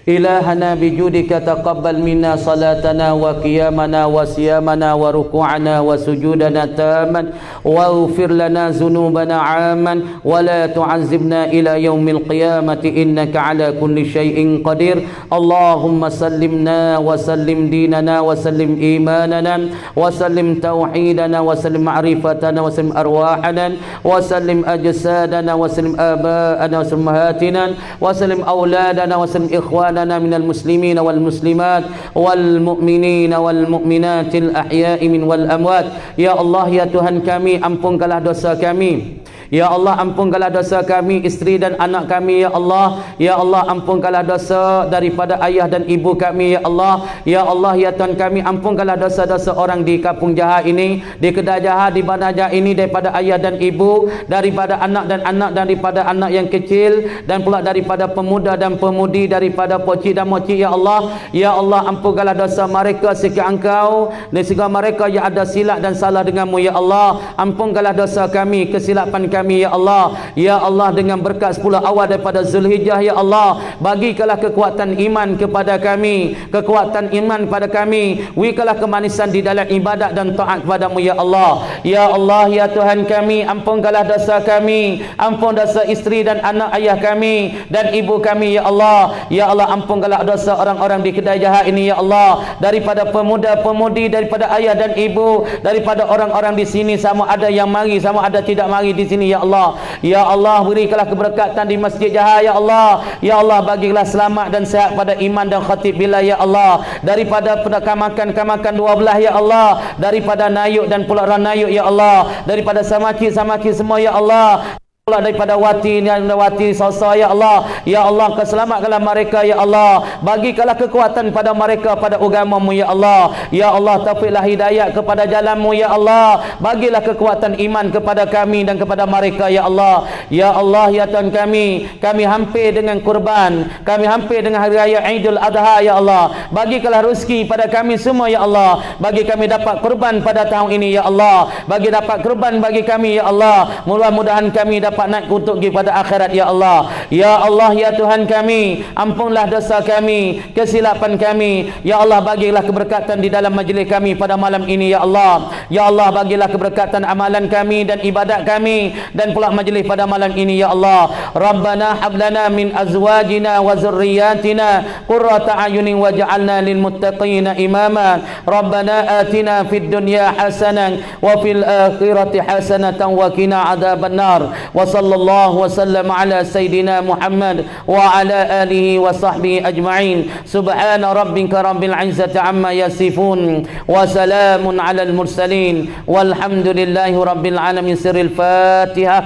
S1: إلهنا بجودك تقبل منا صلاتنا وقيامنا وصيامنا وركوعنا وسجودنا تاما واغفر لنا ذنوبنا عاما ولا تعذبنا إلى يوم القيامة إنك على كل شيء قدير. اللهم سلمنا وسلم ديننا وسلم إيماننا وسلم توحيدنا وسلم معرفتنا وسلم أرواحنا وسلم أجسادنا وسلم آباءنا وسلم أمهاتنا وسلم أولادنا وسلم إخواننا من المسلمين والمسلمات والمؤمنين والمؤمنات الأحياء من والأموات. Ya Allah, ya Tuhan kami, ampunkanlah dosa kami. Ya Allah, ampunkanlah dosa kami, isteri dan anak kami ya Allah. Ya Allah, ampunkanlah dosa daripada ayah dan ibu kami ya Allah. Ya Allah, ya Tuhan kami, ampunkanlah dosa-dosa orang di kampung Jahat ini, di Kedah Jahat, di Bandar Jahat ini, daripada ayah dan ibu, daripada anak dan anak, daripada anak yang kecil, dan pula daripada pemuda dan pemudi, daripada pocik dan mocik ya Allah. Ya Allah, ampunkanlah dosa mereka sekiranya Engkau dan segala mereka yang ada silap dan salah denganmu ya Allah. Ampunkanlah dosa kami, kesilapan kami ya Allah. Ya Allah, dengan berkat 10 awal daripada Zulhijjah ya Allah, bagikanlah kekuatan iman kepada kami, kekuatan iman pada kami, berikanlah kemanisan di dalam ibadat dan taat kepadamu ya Allah. Ya Allah, ya Tuhan kami, ampunkanlah dosa kami, ampun dosa isteri dan anak ayah kami dan ibu kami ya Allah. Ya Allah, ampunkanlah dosa orang-orang di Kedah Jahat ini ya Allah, daripada pemuda-pemudi, daripada ayah dan ibu, daripada orang-orang di sini, sama ada yang mari, sama ada tidak mari di sini ya Allah. Ya Allah, berikanlah keberkatan di Masjid Jahat ya Allah. Ya Allah, bagilah selamat dan sehat pada iman dan khatib bila ya Allah, daripada kamakan 12 ya Allah, daripada nayuk dan pula ranayuk ya Allah, daripada samaki semua ya Allah, daripada wati dan wati salsa ya Allah. Ya Allah, keselamatkanlah mereka ya Allah, bagikanlah kekuatan pada mereka pada agamamu ya Allah. Ya Allah, taufiklah hidayat kepada jalanmu ya Allah, bagilah kekuatan iman kepada kami dan kepada mereka ya Allah. Ya Allah, ya Tuhan kami hampir dengan kurban, kami hampir dengan hari raya Idul Adha ya Allah, bagikanlah rezeki pada kami semua ya Allah, bagi kami dapat kurban pada tahun ini ya Allah, bagi dapat kurban bagi kami ya Allah. Mudah-mudahan kami dapat naik untuk pergi pada akhirat ya Allah. Ya Allah, ya Tuhan kami, ampunlah dosa kami, kesilapan kami ya Allah. Bagilah keberkatan di dalam majlis kami pada malam ini ya Allah. Ya Allah, bagilah keberkatan amalan kami dan ibadat kami dan pula majlis pada malam ini ya Allah. Rabbana hablana min azwajina wa zurriyyatina qurrata a'yunin waj'alna lil muttaqina imama. Rabbana atina fid dunya hasanatan wa fil akhirati hasanatan wa qina adzaban nar. وصلى الله وسلم على سيدنا محمد وعلى آله وصحبه أجمعين. سبحان ربك رب العزة عما يصفون وسلام على المرسلين والحمد لله رب العالمين. سر الفاتحة.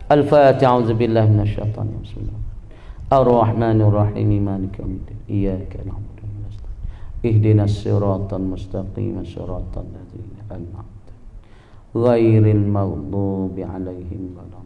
S1: الفاتحة. أعوذ بالله من الشيطان بسم الله الرحمن الرحيم مالك يوم الدين إياك نعبد ونستعين اهدنا الصراط المستقيم صراط الذين أنعمت غير المغضوب عليهم ولا